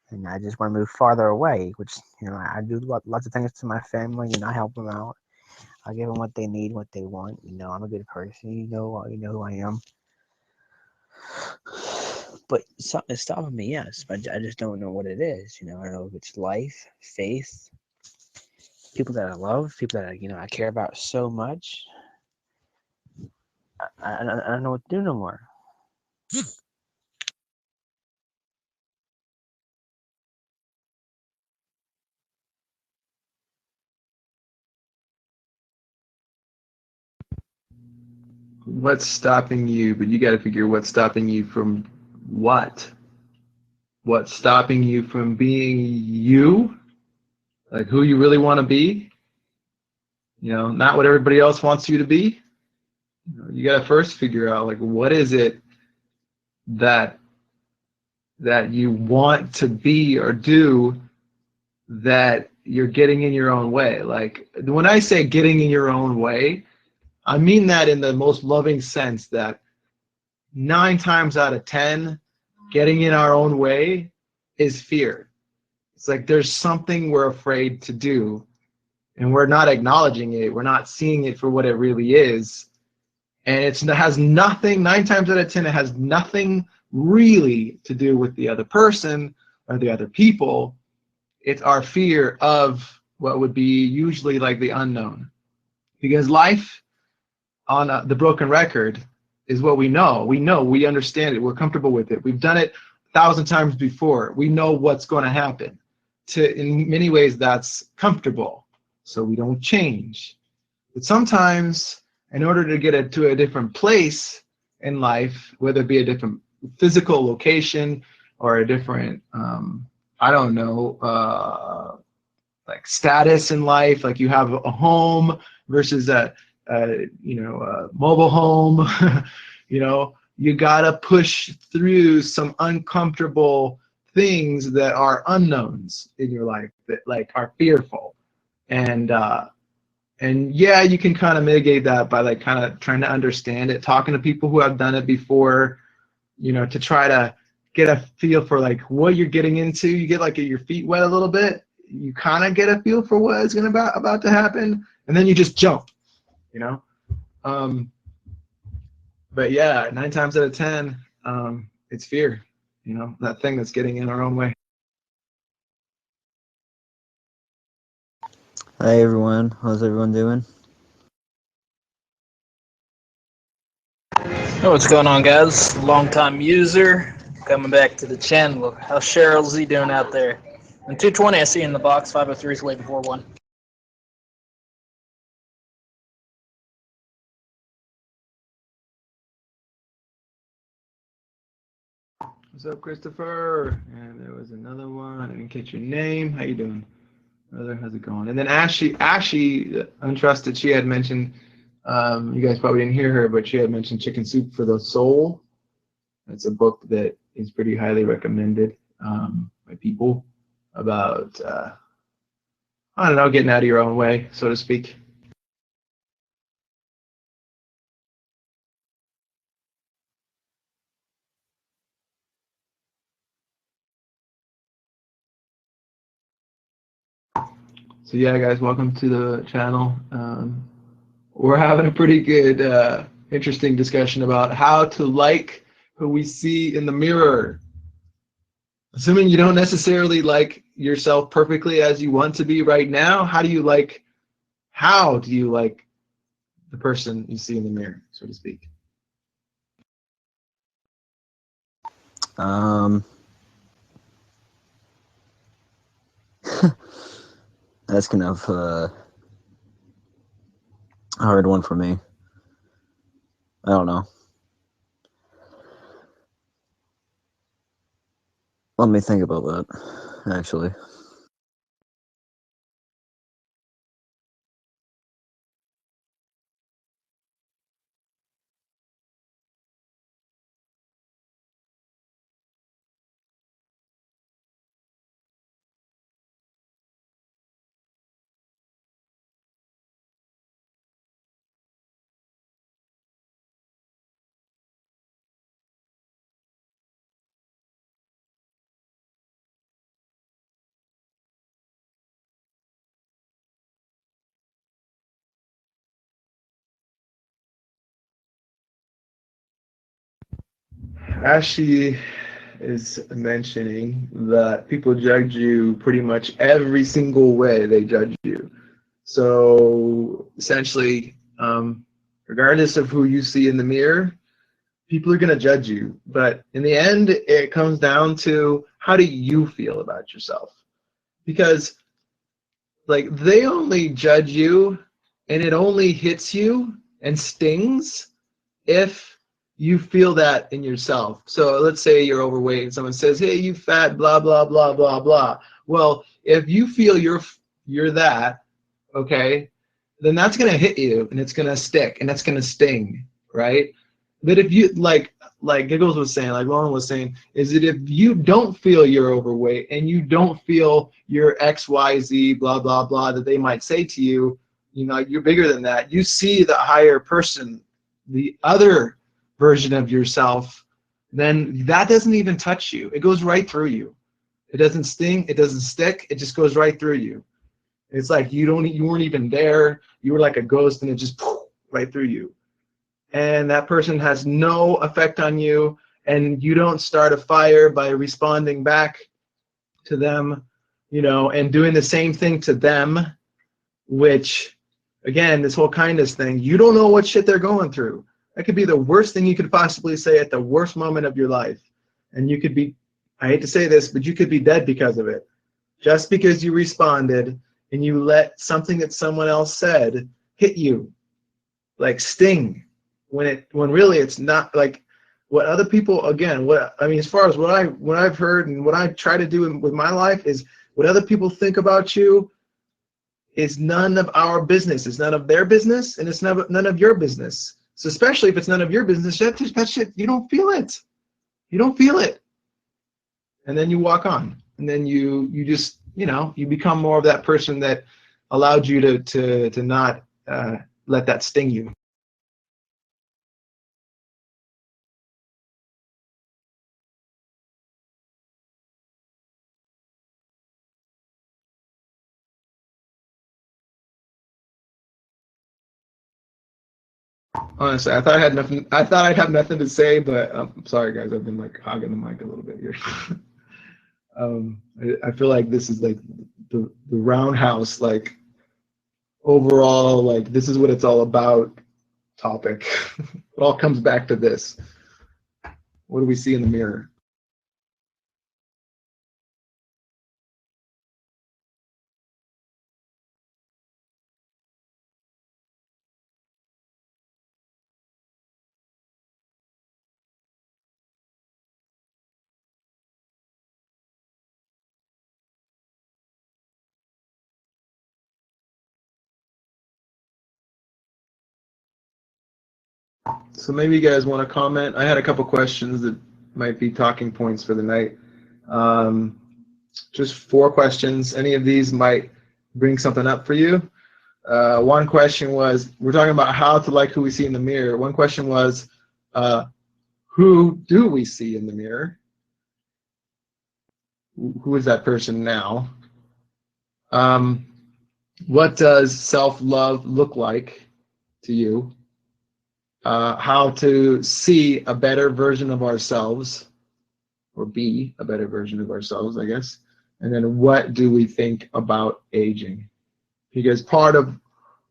and I just want to move farther away. Which I do lots of things to my family. I help them out. I give them what they need, what they want. I'm a good person. You know who I am. But something is stopping me, yes. But I just don't know what it is. I don't know if it's life, faith, people that I love, people that I care about so much. I don't know what to do no more. What's stopping you? But you got to figure what's stopping you from what? What's stopping you from being you? Like who you really want to be? Not what everybody else wants you to be. You got to first figure out like what is it that you want to be or do that you're getting in your own way. Like when I say getting in your own way, I mean that in the most loving sense that 9 times out of 10, getting in our own way is fear. It's like there's something we're afraid to do and we're not acknowledging it. We're not seeing it for what it really is. And it has nothing, 9 times out of 10, it has nothing really to do with the other person or the other people. It's our fear of what would be usually like the unknown. Because life on the broken record is what we know. We understand it. We're comfortable with it. We've done it 1,000 times before. We know what's going to happen. In many ways, that's comfortable. So we don't change. But sometimes, in order to get to a different place in life, whether it be a different physical location or a different, I don't know, like status in life, like you have a home versus a mobile home, you gotta push through some uncomfortable things that are unknowns in your life that like are fearful. And yeah, you can kind of mitigate that by like kind of trying to understand it, talking to people who have done it before, to try to get a feel for like what you're getting into. You get like your feet wet a little bit. You kind of get a feel for what is going to about to happen, and then you just jump, But yeah, 9 times out of 10, it's fear, that thing that's getting in our own way. Hi everyone, how's everyone doing? Hey, what's going on, guys? Long time user coming back to the channel. How's Cheryl Z doing out there? And 220, I see in the box. 503 is waiting for one. What's up, Christopher? And there was another one. I didn't catch your name. How you doing, brother? How's it going? And then Ashley, Untrusted, she had mentioned, you guys probably didn't hear her, but she had mentioned Chicken Soup for the Soul. It's a book that is pretty highly recommended by people about, I don't know, getting out of your own way, so to speak. So yeah, guys, welcome to the channel. We're having a pretty good, interesting discussion about how to like who we see in the mirror. Assuming you don't necessarily like yourself perfectly as you want to be right now, how do you like the person you see in the mirror, so to speak? That's kind of a hard one for me. I don't know. Let me think about that, actually. Ashley is mentioning that people judge you pretty much every single way they judge you. So essentially, regardless of who you see in the mirror, people are going to judge you. But in the end, it comes down to how do you feel about yourself? Because like they only judge you and it only hits you and stings if you feel that in yourself. So let's say you're overweight and someone says, hey, you fat, blah, blah, blah, blah, blah. Well, if you feel you're that, okay, then that's going to hit you and it's going to stick and that's going to sting, right? But if you, like Giggles was saying, like Lauren was saying, is that if you don't feel you're overweight and you don't feel you're XYZ, blah, blah, blah, that they might say to you, you know, you're bigger than that. You see the higher person, the other version of yourself, then that doesn't even touch you. It goes right through you. It doesn't sting. It doesn't stick. It just goes right through you. It's like you weren't even there. You were like a ghost, and it just right through you. And that person has no effect on you, and you don't start a fire by responding back to them, you know, and doing the same thing to them, which, again, this whole kindness thing, you don't know what shit they're going through. That could be the worst thing you could possibly say at the worst moment of your life. And you could be, I hate to say this, but you could be dead because of it. Just because you responded and you let something that someone else said hit you, like sting, when really it's not. Like what other people, again, what I mean, as far as what I've heard and what I try to do with my life is what other people think about you is none of our business. It's none of their business, and it's none of your business. So especially if it's none of your business, that shit, you don't feel it. You don't feel it. And then you walk on. And then you just, you know, you become more of that person that allowed you to not let that sting you. Honestly, I thought I had nothing. I thought I'd have nothing to say, but I'm sorry, guys. I've been like hogging the mic a little bit here. I feel like this is like the roundhouse, like overall, like this is what it's all about topic. It all comes back to this. What do we see in the mirror? So maybe you guys want to comment. I had a couple questions that might be talking points for the night. Just 4 questions. Any of these might bring something up for you. One question was, we're talking about how to like who we see in the mirror. One question was, who do we see in the mirror? Who is that person now? What does self-love look like to you? How to see a better version of ourselves, or be a better version of ourselves, I guess. And then what do we think about aging? Because part of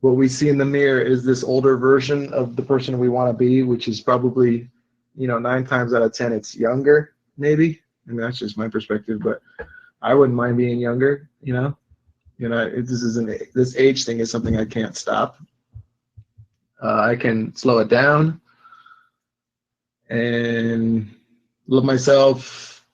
what we see in the mirror is this older version of the person we want to be, which is probably, you know, 9 times out of 10 it's younger, maybe. I mean, that's just my perspective, but I wouldn't mind being younger, you know. This age thing is something I can't stop. I can slow it down. and love myself,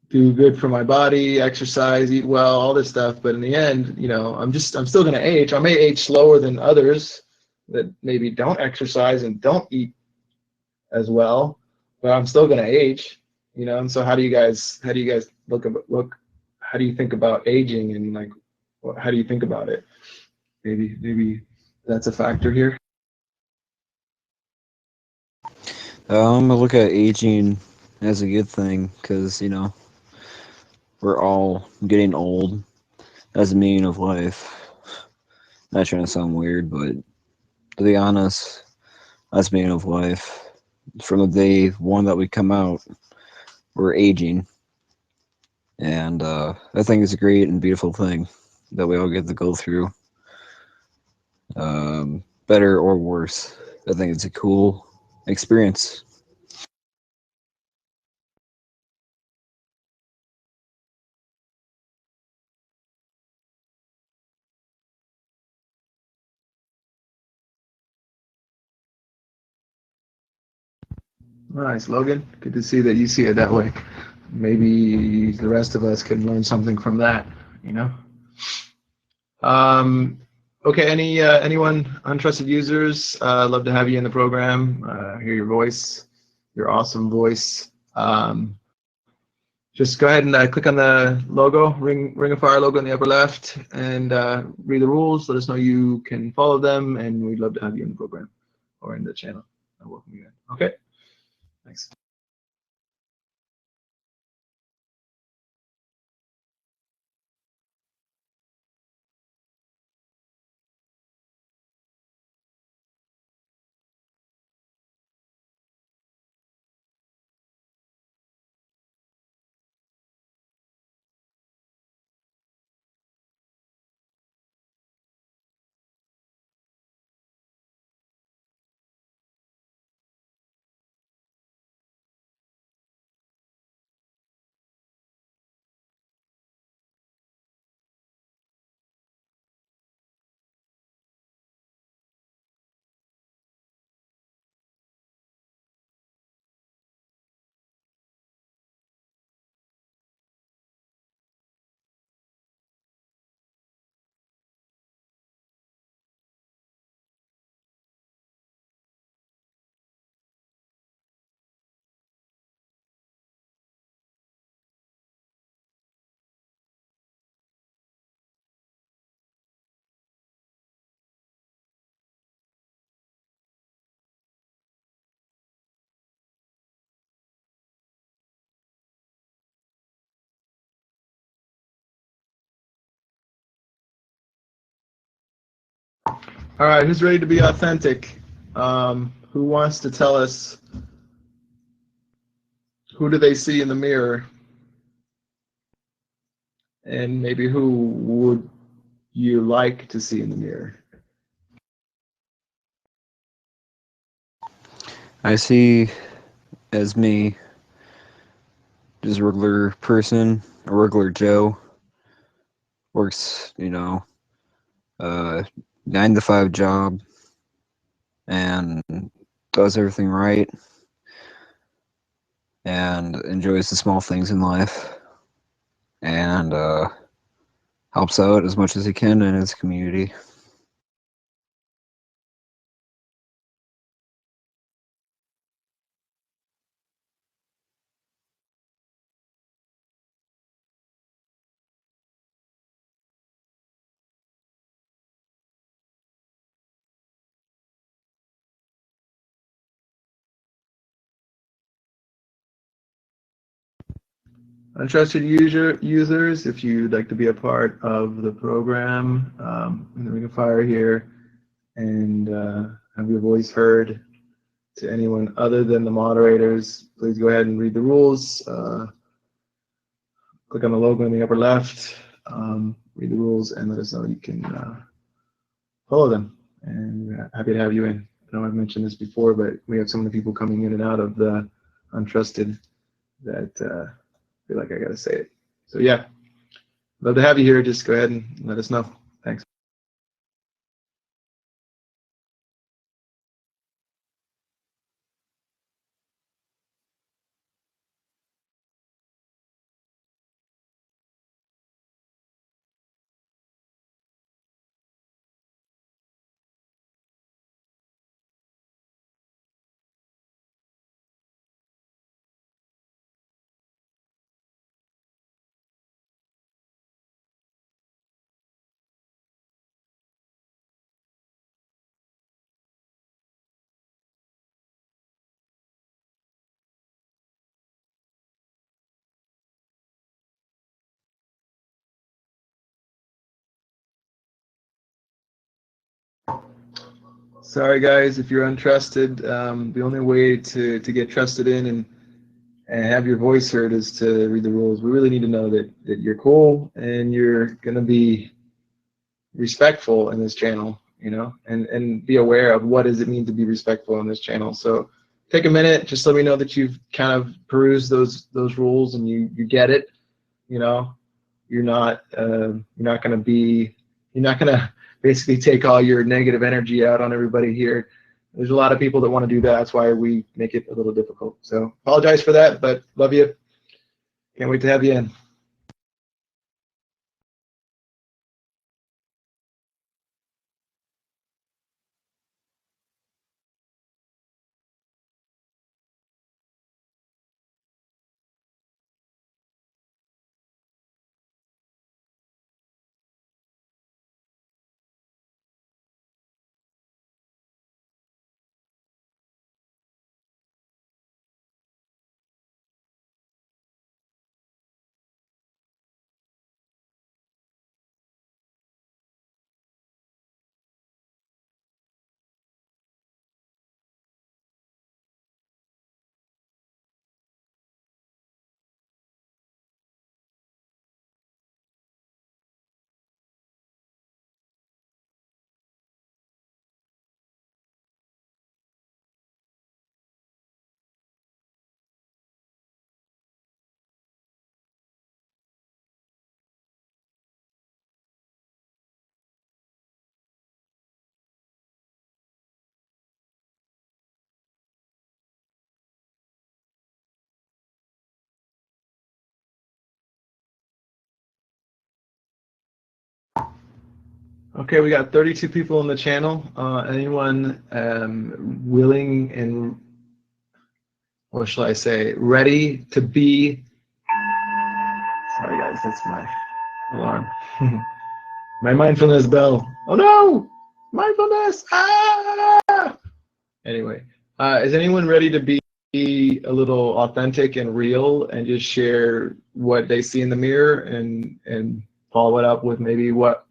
do good for my body, exercise, eat well, all this stuff. But in the end, you know, I'm still going to age. I may age slower than others that maybe don't exercise and don't eat as well, but I'm still going to age, you know. And so how do you guys look, how do you think about aging, and like, how do you think about it? Maybe that's a factor here. I look at aging as a good thing because, you know, we're all getting old. That's the meaning of life. Not trying to sound weird, but to be honest, that's the meaning of life. From the day one that we come out, we're aging. And I think it's a great and beautiful thing that we all get to go through. Better or worse. I think it's a cool experience. Nice, Logan. Good to see that you see it that way. Maybe the rest of us can learn something from that, you know? Okay, anyone, untrusted users, love to have you in the program, hear your voice, your awesome voice. Just go ahead and click on the logo, Ring of Fire logo in the upper left, and read the rules. Let us know you can follow them, and we'd love to have you in the program or in the channel. I welcome you in. Okay, thanks. All right, who's ready to be authentic? Who wants to tell us who do they see in the mirror? And maybe who would you like to see in the mirror? I see as me, just a regular person, a regular Joe, works, you know, 9 to 5 job and does everything right and enjoys the small things in life and helps out as much as he can in his community. Untrusted users, if you'd like to be a part of the program in the Ring of Fire here and have your voice heard to anyone other than the moderators, please go ahead and read the rules. Click on the logo in the upper left, read the rules, and let us know you can follow them. And we're happy to have you in. I know I've mentioned this before, but we have so many people coming in and out of the untrusted that I feel like I got to say it. So yeah, love to have you here. Just go ahead and let us know. Thanks. Sorry, guys, if you're untrusted. The only way to get trusted in and have your voice heard is to read the rules. We really need to know that you're cool and you're going to be respectful in this channel, you know, and be aware of what does it mean to be respectful in this channel. So take a minute, just let me know that you've kind of perused those rules and you get it. You know, you're not going to basically take all your negative energy out on everybody here. There's a lot of people that want to do that. That's why we make it a little difficult. So apologize for that, but love you. Can't wait to have you in. Okay, we got 32 people in the channel. Anyone willing and, what shall I say, ready to be? Sorry guys, that's my alarm. My mindfulness bell. Oh no! Mindfulness! Ah! Anyway, is anyone ready to be a little authentic and real and just share what they see in the mirror and follow it up with maybe what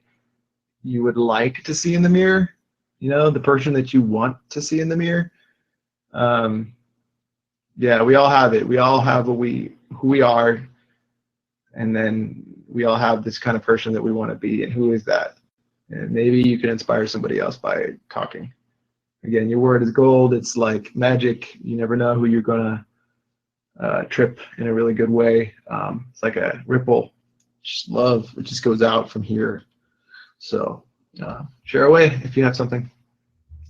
you would like to see in the mirror? You know, the person that you want to see in the mirror. Yeah, we all have it. We all have who we are, and then we all have this kind of person that we want to be. And who is that? And maybe you can inspire somebody else by talking. Again, your word is gold. It's like magic. You never know who you're gonna trip in a really good way. It's like a ripple. Just love. It just goes out from here. So share away if you have something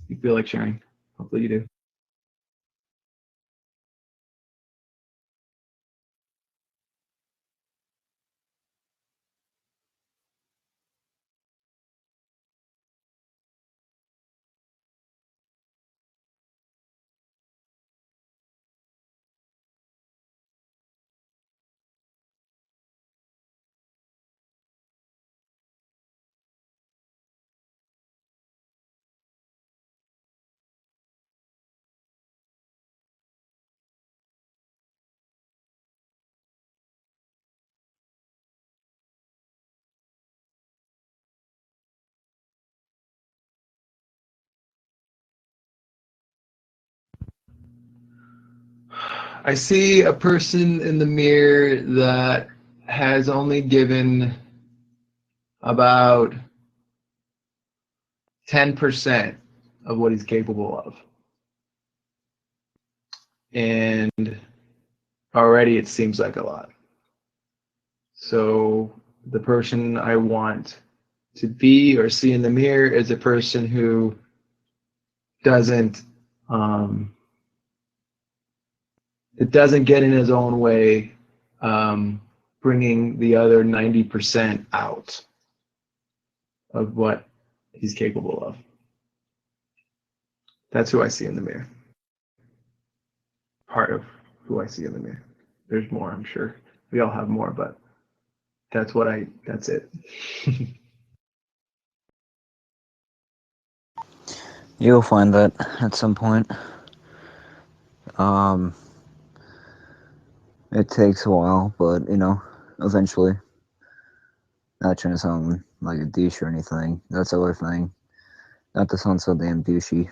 you feel like sharing. Hopefully you do. I see a person in the mirror that has only given about 10% of what he's capable of. And already it seems like a lot. So the person I want to be or see in the mirror is a person who doesn't it doesn't get in his own way, bringing the other 90% out of what he's capable of. That's who I see in the mirror. Part of who I see in the mirror. There's more, I'm sure. We all have more, but that's it. You'll find that at some point. It takes a while, but you know, eventually. Not trying to sound like a douche or anything. That's the other thing. Not to sound so damn douchey.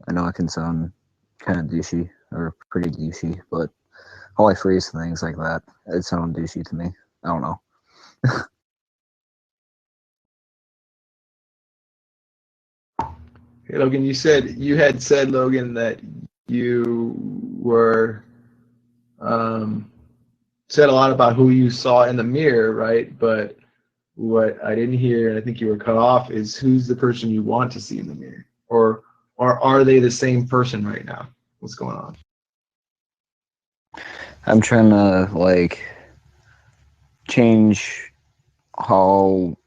I know I can sound kind of douchey or pretty douchey, but how I phrase things like that, it sounds douchey to me. I don't know. Hey, Logan, you had said, Logan, that you were said a lot about who you saw in the mirror, right? But what I didn't hear, and I think you were cut off, is who's the person you want to see in the mirror, or are they the same person right now? What's going on? I'm trying to like change how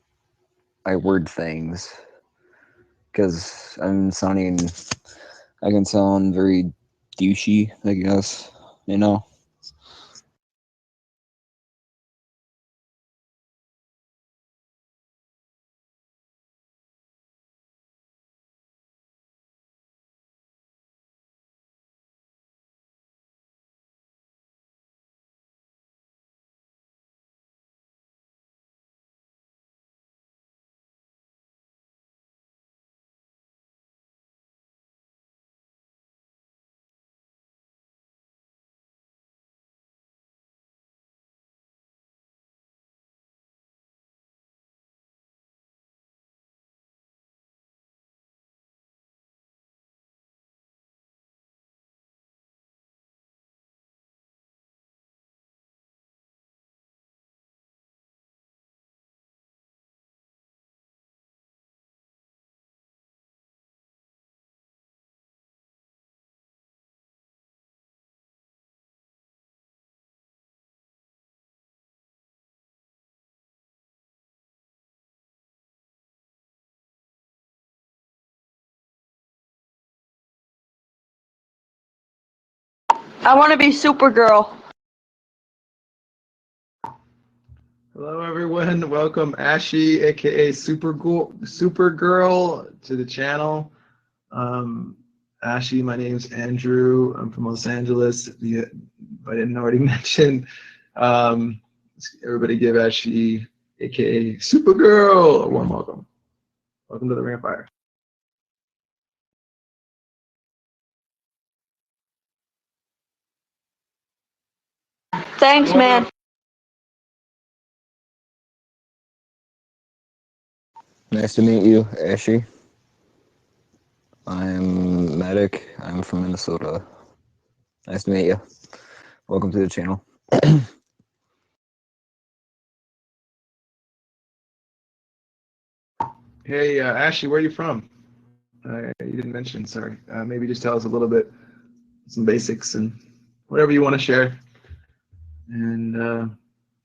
I word things because I can sound very douchey, I guess, you know. I want to be Supergirl. Hello, everyone. Welcome, Ashy, aka Supergirl, to the channel. Ashy, my name's Andrew. I'm from Los Angeles. If I didn't already mention, everybody give Ashy, aka Supergirl, a warm welcome. Welcome to the Ring of Fire. Thanks, man. Nice to meet you, Ashy. I'm Medic. I'm from Minnesota. Nice to meet you. Welcome to the channel. Hey, Ashley, where are you from? You didn't mention, sorry. Maybe just tell us a little bit, some basics, and whatever you want to share. And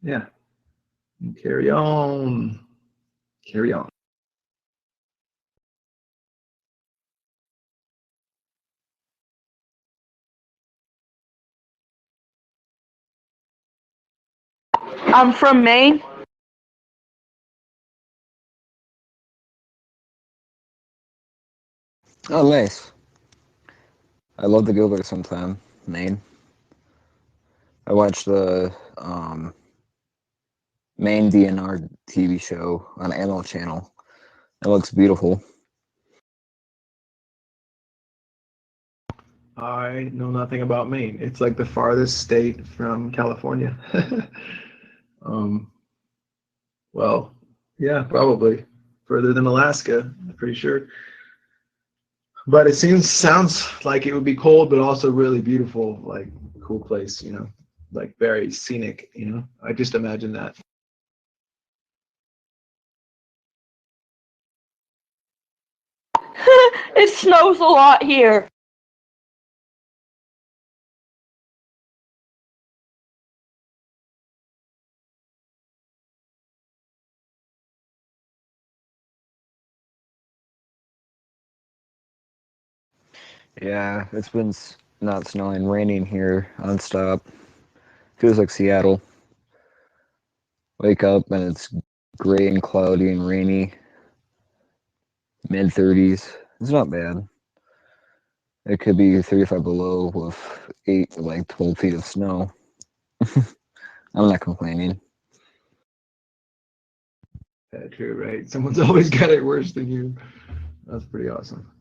yeah, carry on. Carry on. I'm from Maine. Oh, nice. I love to go there sometime, Maine. I watched the Maine DNR TV show on Animal Channel. It looks beautiful. I know nothing about Maine. It's like the farthest state from California. Well, yeah, probably further than Alaska, I'm pretty sure. But it sounds like it would be cold, but also really beautiful, like cool place, like very scenic, I just imagine that. It snows a lot here. Yeah, it's been not snowing, raining here nonstop. Feels like Seattle. Wake up and it's gray and cloudy and rainy. Mid 30s. It's not bad. It could be 35 below with 12 feet of snow. I'm not complaining. Yeah, true, right? Someone's always got it worse than you. That's pretty awesome.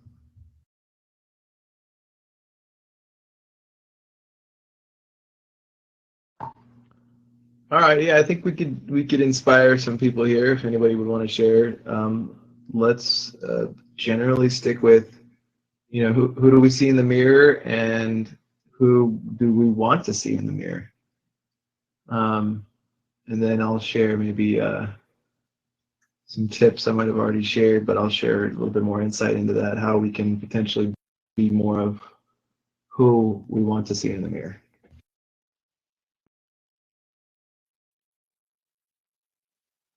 All right, yeah, I think we could inspire some people here if anybody would want to share. Let's generally stick with, who do we see in the mirror and who do we want to see in the mirror? And then I'll share maybe some tips I might have already shared, but I'll share a little bit more insight into that, how we can potentially be more of who we want to see in the mirror.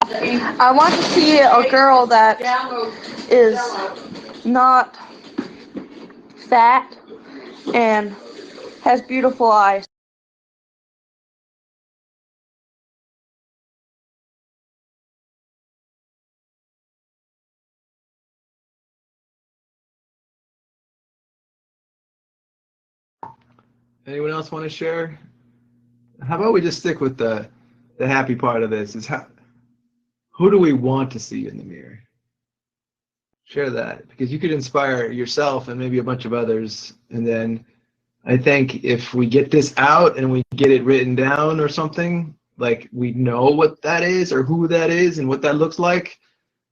I want to see a girl that is not fat and has beautiful eyes. Anyone else want to share? How about we just stick with the happy part of this? Who do we want to see in the mirror? Share that, because you could inspire yourself and maybe a bunch of others. And then I think if we get this out and we get it written down or something, like we know what that is or who that is and what that looks like,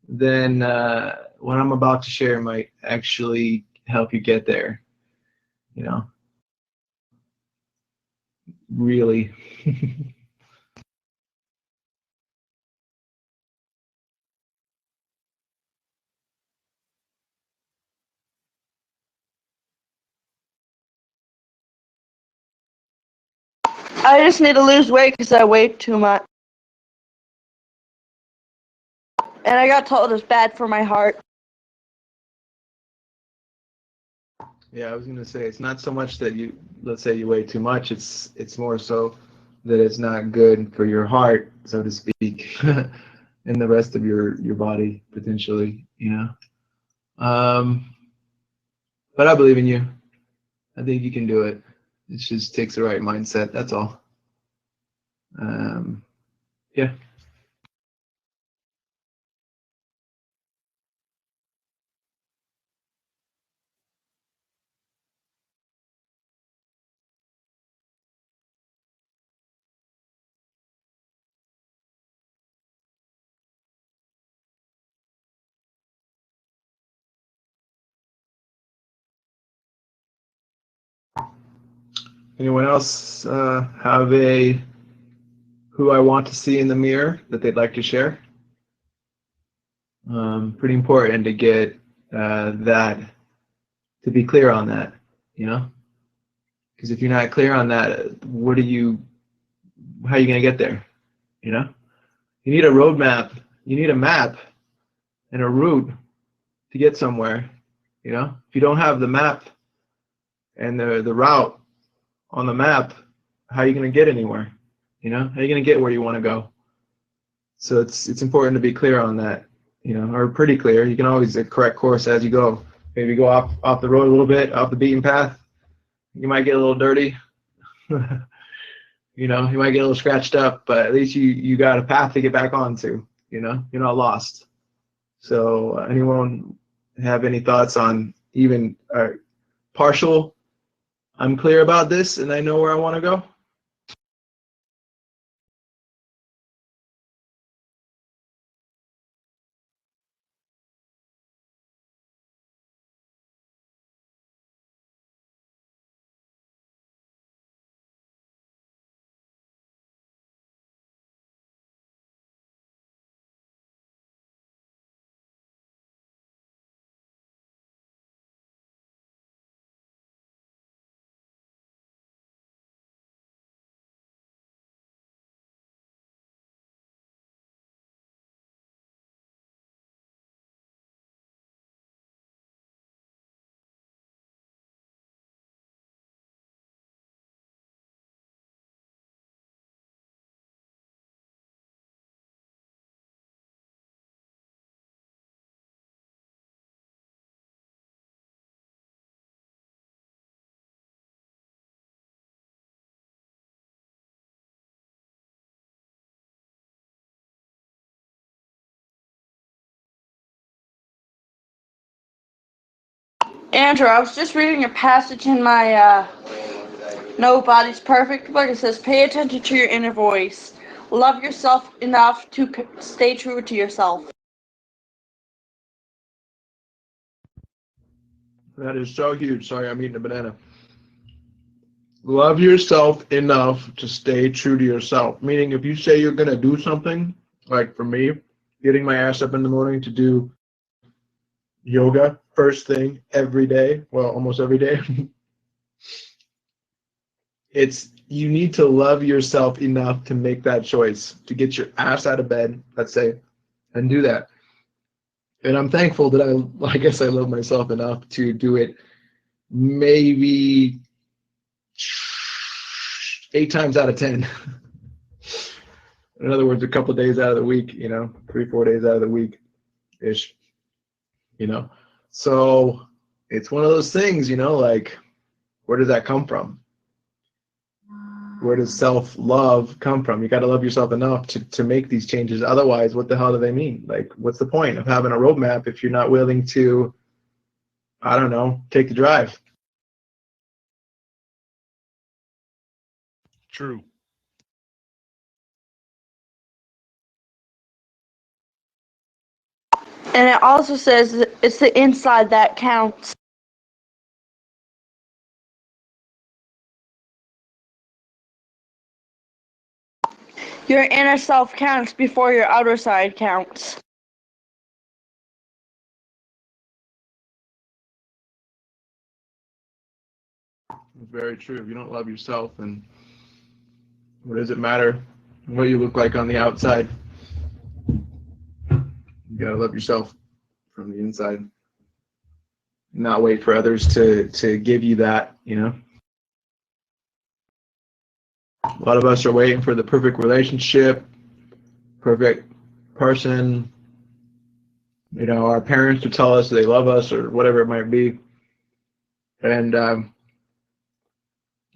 then what I'm about to share might actually help you get there, really. I just need to lose weight because I weigh too much. And I got told it's bad for my heart. Yeah, I was gonna say it's not so much that let's say you weigh too much. It's more so that it's not good for your heart, so to speak, and the rest of your body potentially. But I believe in you. I think you can do it. It just takes the right mindset. That's all. Yeah. Anyone else have a who I want to see in the mirror that they'd like to share? Pretty important to get that, to be clear on that, because if you're not clear on that, how are you going to get there? You need a roadmap, you need a map and a route to get somewhere. If you don't have the map and the route on the map, how are you going to get anywhere? How are you going to get where you want to go? So it's important to be clear on that, or pretty clear. You can always correct course as you go. Maybe go off the road a little bit, off the beaten path. You might get a little dirty. You might get a little scratched up, but at least you got a path to get back onto. You're not lost. So anyone have any thoughts on even partial? I'm clear about this, and I know where I want to go. Andrew, I was just reading a passage in my Nobody's Perfect book. It says, pay attention to your inner voice. Love yourself enough to stay true to yourself. That is so huge. Sorry, I'm eating a banana. Love yourself enough to stay true to yourself. Meaning, if you say you're going to do something, like for me, getting my ass up in the morning to do yoga first thing every day, well, almost every day, you need to love yourself enough to make that choice, to get your ass out of bed, let's say, and do that. And I'm thankful that I guess I love myself enough to do it maybe 8 times out of 10. In other words, a couple of days out of the week, 3-4 days out of the week ish, So it's one of those things, like, where does that come from? Where does self-love come from? You got to love yourself enough to make these changes. Otherwise, what the hell do they mean? Like, what's the point of having a roadmap if you're not willing to, I don't know, take the drive? True. And it also says that it's the inside that counts. Your inner self counts before your outer side counts. It's very true. If you don't love yourself, then what does it matter what you look like on the outside? You got to love yourself from the inside. Not wait for others to give you that, A lot of us are waiting for the perfect relationship, perfect person, our parents to tell us they love us or whatever it might be. And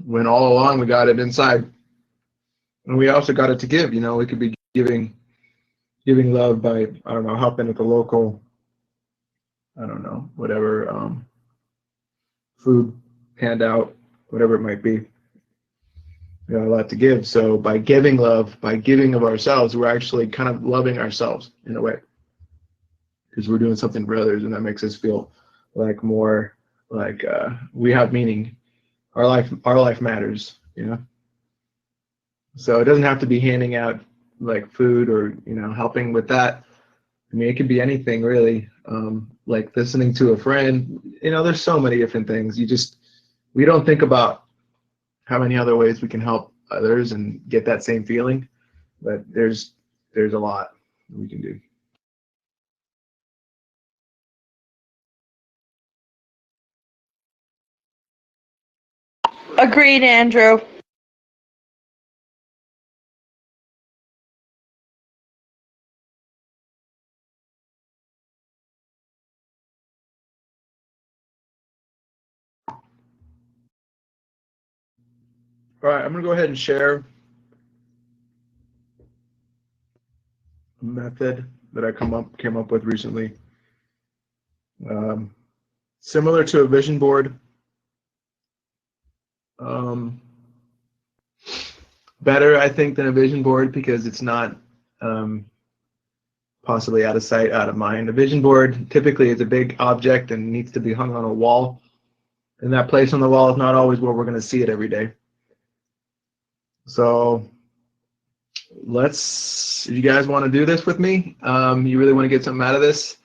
when all along we got it inside. And we also got it to give, we could be giving love by, I don't know, helping at the local, I don't know, whatever, food handout, whatever it might be. We got a lot to give. So by giving love, by giving of ourselves, we're actually kind of loving ourselves in a way, because we're doing something for others, and that makes us feel like more like we have meaning. Our life matters, So it doesn't have to be handing out like food or helping with that. I mean, it could be anything really, like listening to a friend. There's so many different things. We don't think about how many other ways we can help others and get that same feeling, but there's a lot we can do. Agreed, Andrew. All right, I'm gonna go ahead and share a method that I came up with recently, similar to a vision board. Better, I think, than a vision board because it's not possibly out of sight, out of mind. A vision board typically is a big object and needs to be hung on a wall, and that place on the wall is not always where we're going to see it every day. So if you guys want to do this with me, you really want to get something out of this,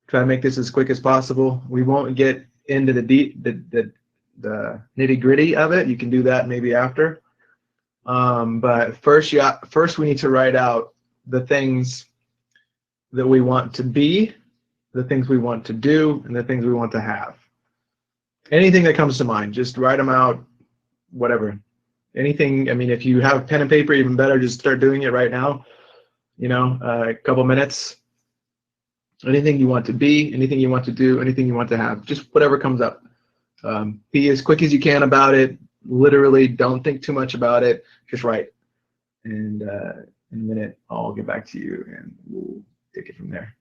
try to make this as quick as possible. We won't get into the nitty-gritty of it. You can do that maybe after. But first we need to write out the things that we want to be, the things we want to do, and the things we want to have. Anything that comes to mind, just write them out, whatever. Anything, I mean, if you have pen and paper, even better, just start doing it right now, a couple minutes. Anything you want to be, anything you want to do, anything you want to have, just whatever comes up. Be as quick as you can about it. Literally, don't think too much about it. Just write. And in a minute, I'll get back to you, and we'll take it from there.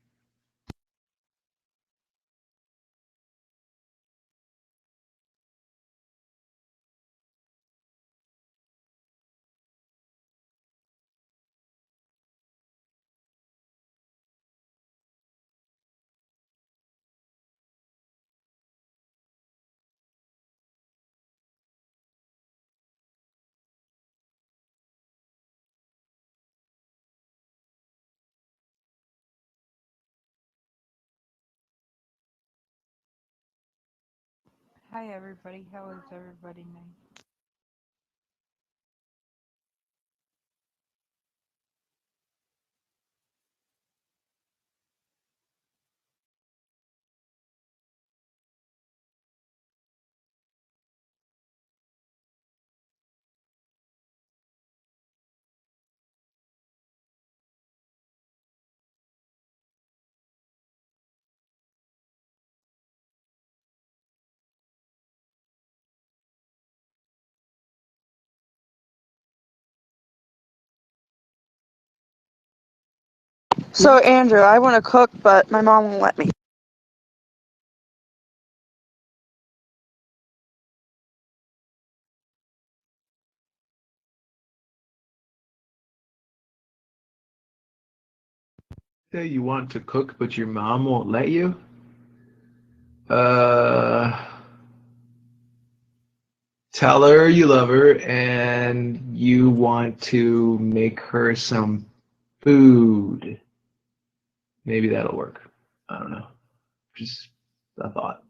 Hi everybody, how is everybody doing? So, Andrew, I want to cook, but my mom won't let me. Say you want to cook, but your mom won't let you? Tell her you love her and you want to make her some food. Maybe that'll work. I don't know. Just a thought.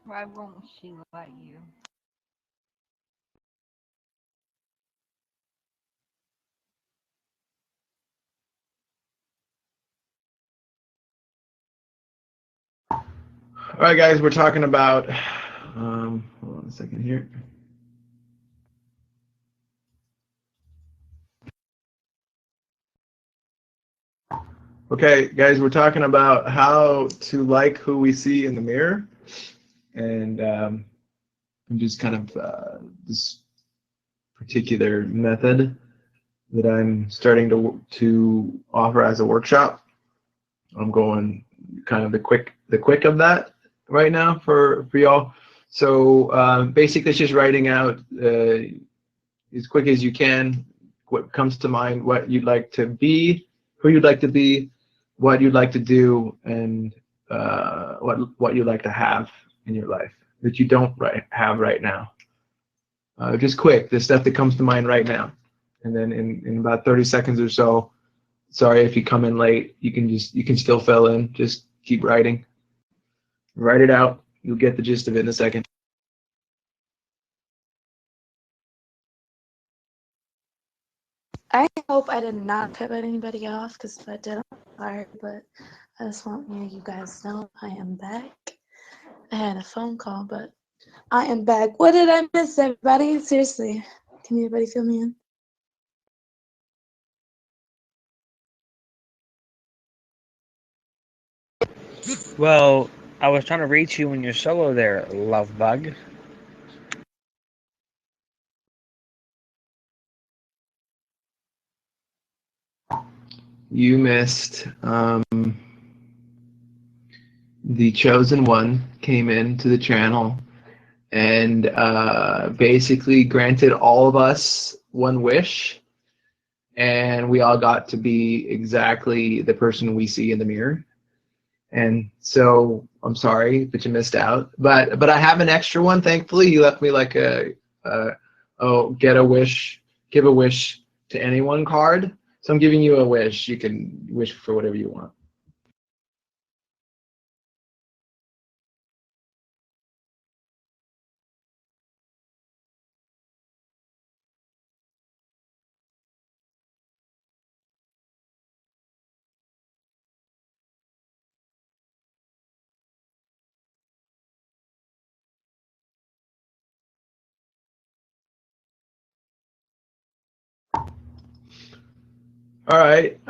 Why won't she let you? All right, guys, we're talking about. Hold on a second here. Okay, guys, we're talking about how to like who we see in the mirror, and I'm just kind of this particular method that I'm starting to offer as a workshop. I'm going kind of the quick of that right now for y'all. So basically, it's just writing out as quick as you can what comes to mind, what you'd like to be, who you'd like to be, what you'd like to do, and what you'd like to have in your life that you don't have right now. Just quick, the stuff that comes to mind right now, and then in about 30 seconds or so. Sorry if you come in late. You can still fill in. Just keep writing. Write it out. You'll get the gist of it in a second. I hope I did not cut anybody off, because if I did, I'm sorry, but I just want you guys to know I am back. I had a phone call, but I am back. What did I miss, everybody? Seriously, can anybody fill me in? Well, I was trying to reach you when you're solo there, love bug. You missed. The chosen one came into the channel and basically granted all of us one wish, and we all got to be exactly the person we see in the mirror. And so I'm sorry that you missed out, but I have an extra one. Thankfully, he left me like a oh, get a wish, give a wish to anyone card. So I'm giving you a wish. You can wish for whatever you want. All right.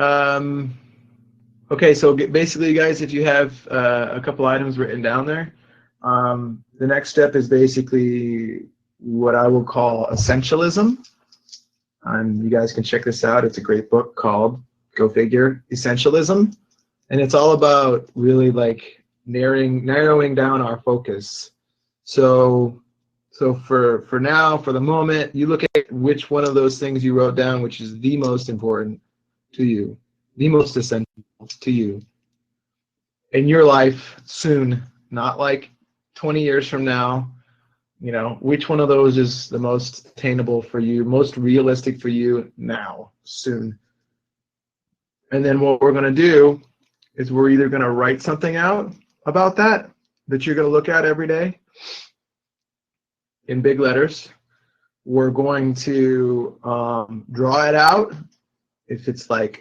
Okay, so basically, guys, if you have a couple items written down there, the next step is basically what I will call essentialism. You guys can check this out. It's a great book called, go figure, Essentialism. And it's all about really like narrowing down our focus. So for now, for the moment, you look at which one of those things you wrote down, which is the most important to you, the most essential to you in your life soon, not like 20 years from now. You know, which one of those is the most attainable for you, most realistic for you now, soon. And then what we're going to do is we're either going to write something out about that, that you're going to look at every day in big letters. We're going to draw it out. If it's like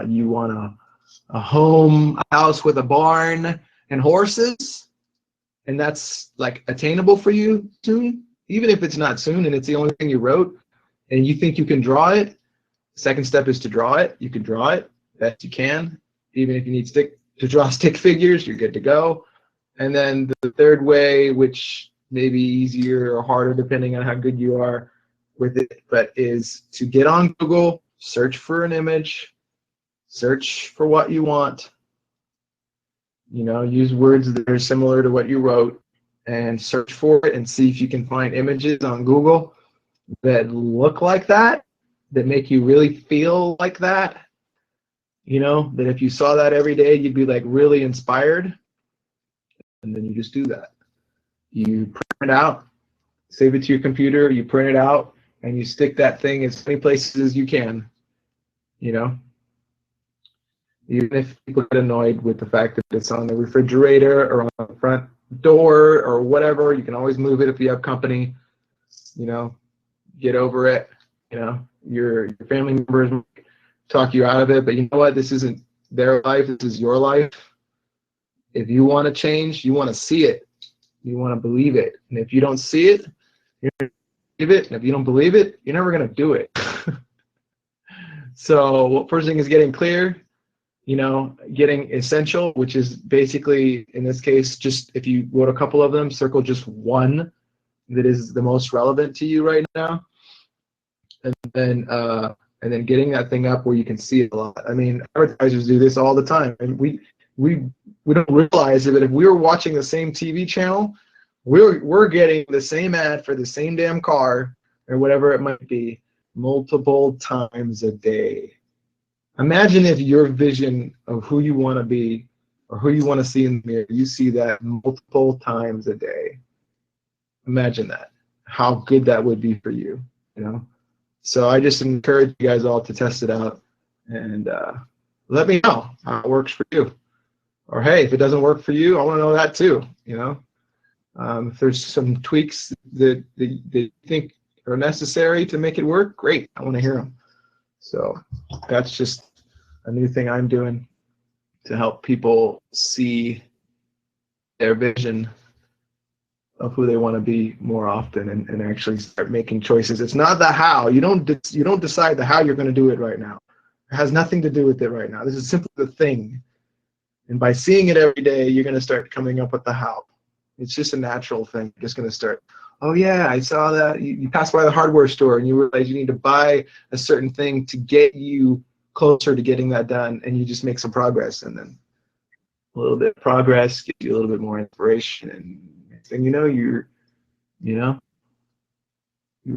you want a home, a house with a barn and horses, and that's like attainable for you soon, even if it's not soon and it's the only thing you wrote and you think you can draw it, second step is to draw it. You can draw it best you can. Even if you need to draw stick figures, you're good to go. And then the third way, which may be easier or harder depending on how good you are with it, but is to get on Google, search for an image, search for what you want, you know, use words that are similar to what you wrote, and search for it and see if you can find images on Google that look like that make you really feel like that. You know, that if you saw that every day, you'd be like really inspired. And then you just do that. You print it out, save it to your computer, you print it out, and you stick that thing as many places as you can. You know, even if people get annoyed with the fact that it's on the refrigerator or on the front door or whatever, you can always move it if you have company. You know, get over it. You know, your family members talk you out of it, but you know what? This isn't their life. This is your life. If you want to change, you want to see it. You want to believe it. And if you don't see it, you're going to believe it. And if you don't believe it, you're never going to do it. So first thing is getting clear, you know, getting essential, which is basically, in this case, just if you wrote a couple of them, circle just one that is the most relevant to you right now. And then getting that thing up where you can see it a lot. I mean, advertisers do this all the time, and we don't realize it, but if we were watching the same TV channel, we're getting the same ad for the same damn car or whatever it might be multiple times a day. Imagine if your vision of who you want to be or who you want to see in the mirror, you see that multiple times a day. Imagine that, how good that would be for you, you know? So I just encourage you guys all to test it out and let me know how it works for you. Or hey, if it doesn't work for you, I want to know that too, you know? If there's some tweaks that you think are necessary to make it work, great, I want to hear them. So that's just a new thing I'm doing to help people see their vision of who they want to be more often and actually start making choices. It's not the how. You don't decide the how you're going to do it right now. It has nothing to do with it right now. This is simply the thing. And by seeing it every day, you're going to start coming up with the how. It's just a natural thing. You're just going to start, oh yeah, I saw that. You pass by the hardware store and you realize you need to buy a certain thing to get you closer to getting that done, and you just make some progress, and then a little bit of progress gives you a little bit more inspiration, and next thing you know, you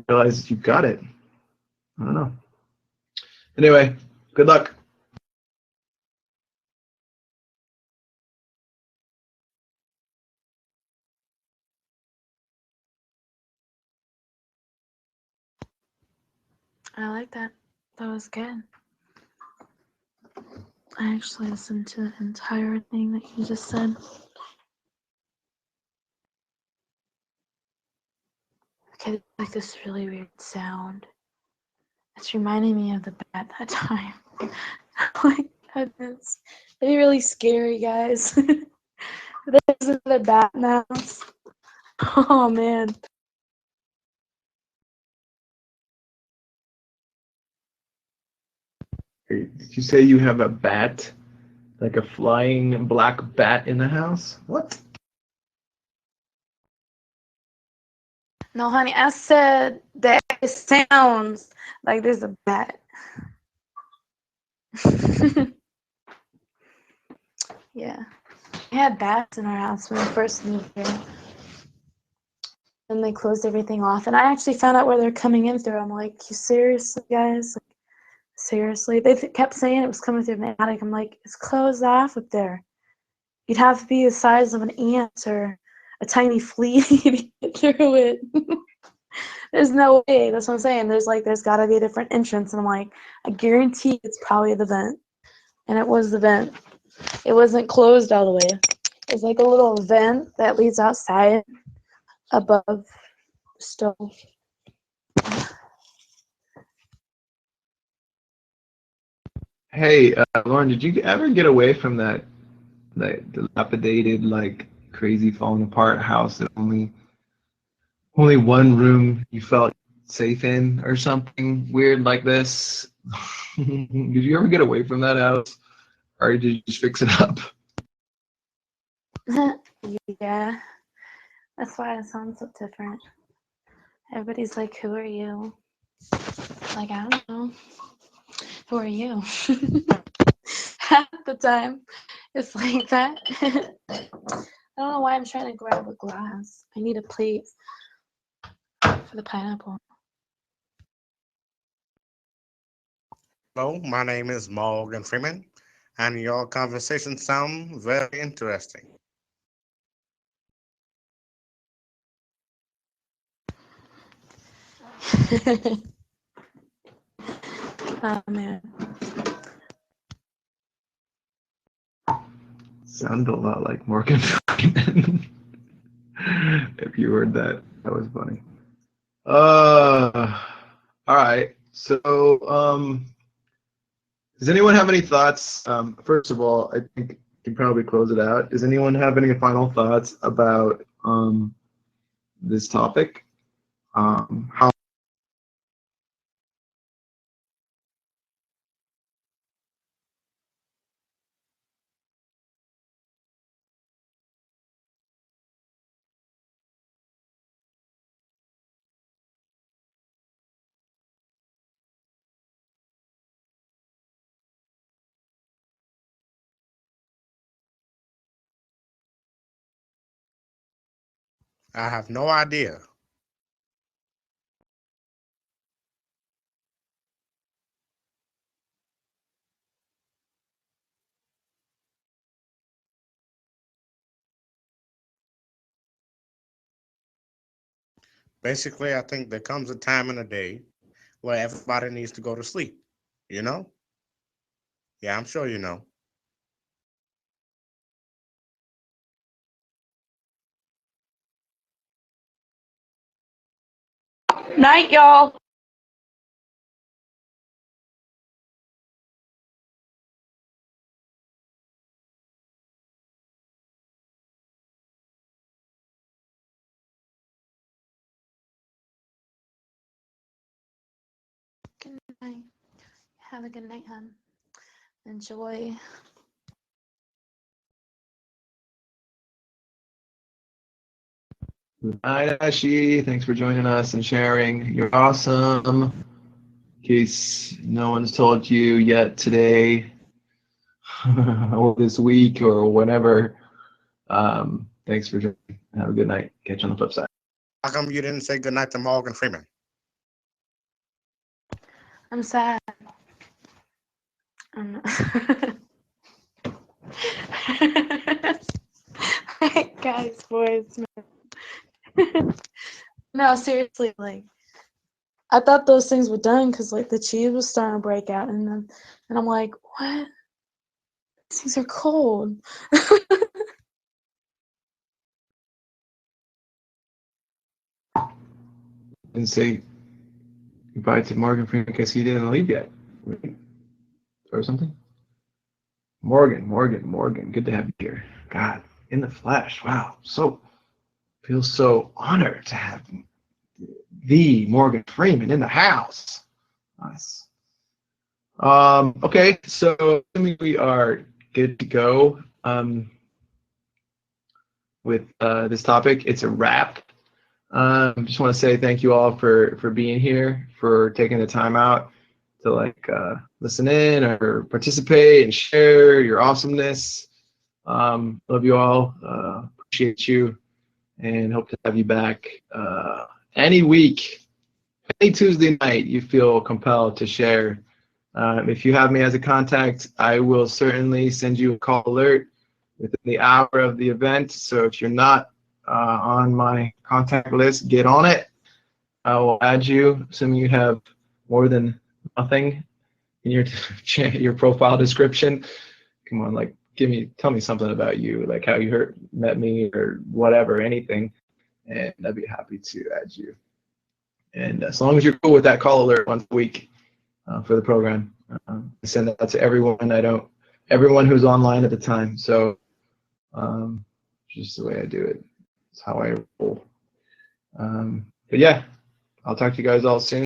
realize that you've got it. I don't know. Anyway, good luck. I like that. That was good. I actually listened to the entire thing that you just said. Okay, like this really weird sound. It's reminding me of the bat that time. Oh my goodness. It'd be really scary, guys. There's another bat in the house. Oh man. Did you say you have a bat? Like a flying black bat in the house? What? No, honey, I said that it sounds like there's a bat. Yeah. We had bats in our house when we first moved here. And they closed everything off. And I actually found out where they're coming in through. I'm like, you seriously, guys? Like, seriously? They kept saying it was coming through the attic. I'm like, it's closed off up there. You'd have to be the size of an ant or a tiny flea to get through it. There's no way. That's what I'm saying. There's got to be a different entrance. And I'm like, I guarantee it's probably the vent. And it was the vent. It wasn't closed all the way. There's like a little vent that leads outside above the stove. Hey, Lauren, did you ever get away from that dilapidated, like crazy falling apart house that only one room you felt safe in, or something weird like this? Did you ever get away from that house, or did you just fix it up? Yeah, that's why it sounds so different. Everybody's like, who are you? Like, I don't know. Who are you? Half the time, it's like that. I don't know why I'm trying to grab a glass. I need a plate for the pineapple. Hello, my name is Morgan Freeman, and your conversation sounds very interesting. Oh man. Sounded a lot like Morgan Freeman. If you heard that, that was funny. All right. So, does anyone have any thoughts? First of all, I think you can probably close it out. Does anyone have any final thoughts about this topic? How I have no idea. Basically, I think there comes a time in a day where everybody needs to go to sleep. You know? Yeah, I'm sure you know. Night, y'all. Good night. Have a good night, hon. Enjoy. Hi, Ashi. Thanks for joining us and sharing. You're awesome. In case no one's told you yet today, or this week, or whenever, thanks for joining. Have a good night. Catch you on the flip side. How come you didn't say goodnight to Morgan Freeman? I'm sad. I'm guys, boys, man. No, seriously, like I thought those things were done because like the cheese was starting to break out, and I'm like, what? These things are cold. And say goodbye to Morgan Freeman because he didn't leave yet, or something. Morgan. Good to have you here. God, in the flesh. Wow, feel so honored to have the Morgan Freeman in the house. Nice. Okay, so we are good to go with this topic. It's a wrap. Just want to say thank you all for being here, for taking the time out to like listen in or participate and share your awesomeness. Love you all. Appreciate you, and hope to have you back any week, any Tuesday night you feel compelled to share. If you have me as a contact, I will certainly send you a call alert within the hour of the event. So if you're not on my contact list, get on it. I will add you, assuming you have more than nothing in your your profile description. Come on, like tell me something about you, like how you met me or whatever, anything, and I'd be happy to add you. And as long as you're cool with that call alert once a week for the program, I send that to everyone. Everyone who's online at the time. So just the way I do it. It's how I roll. But yeah, I'll talk to you guys all soon.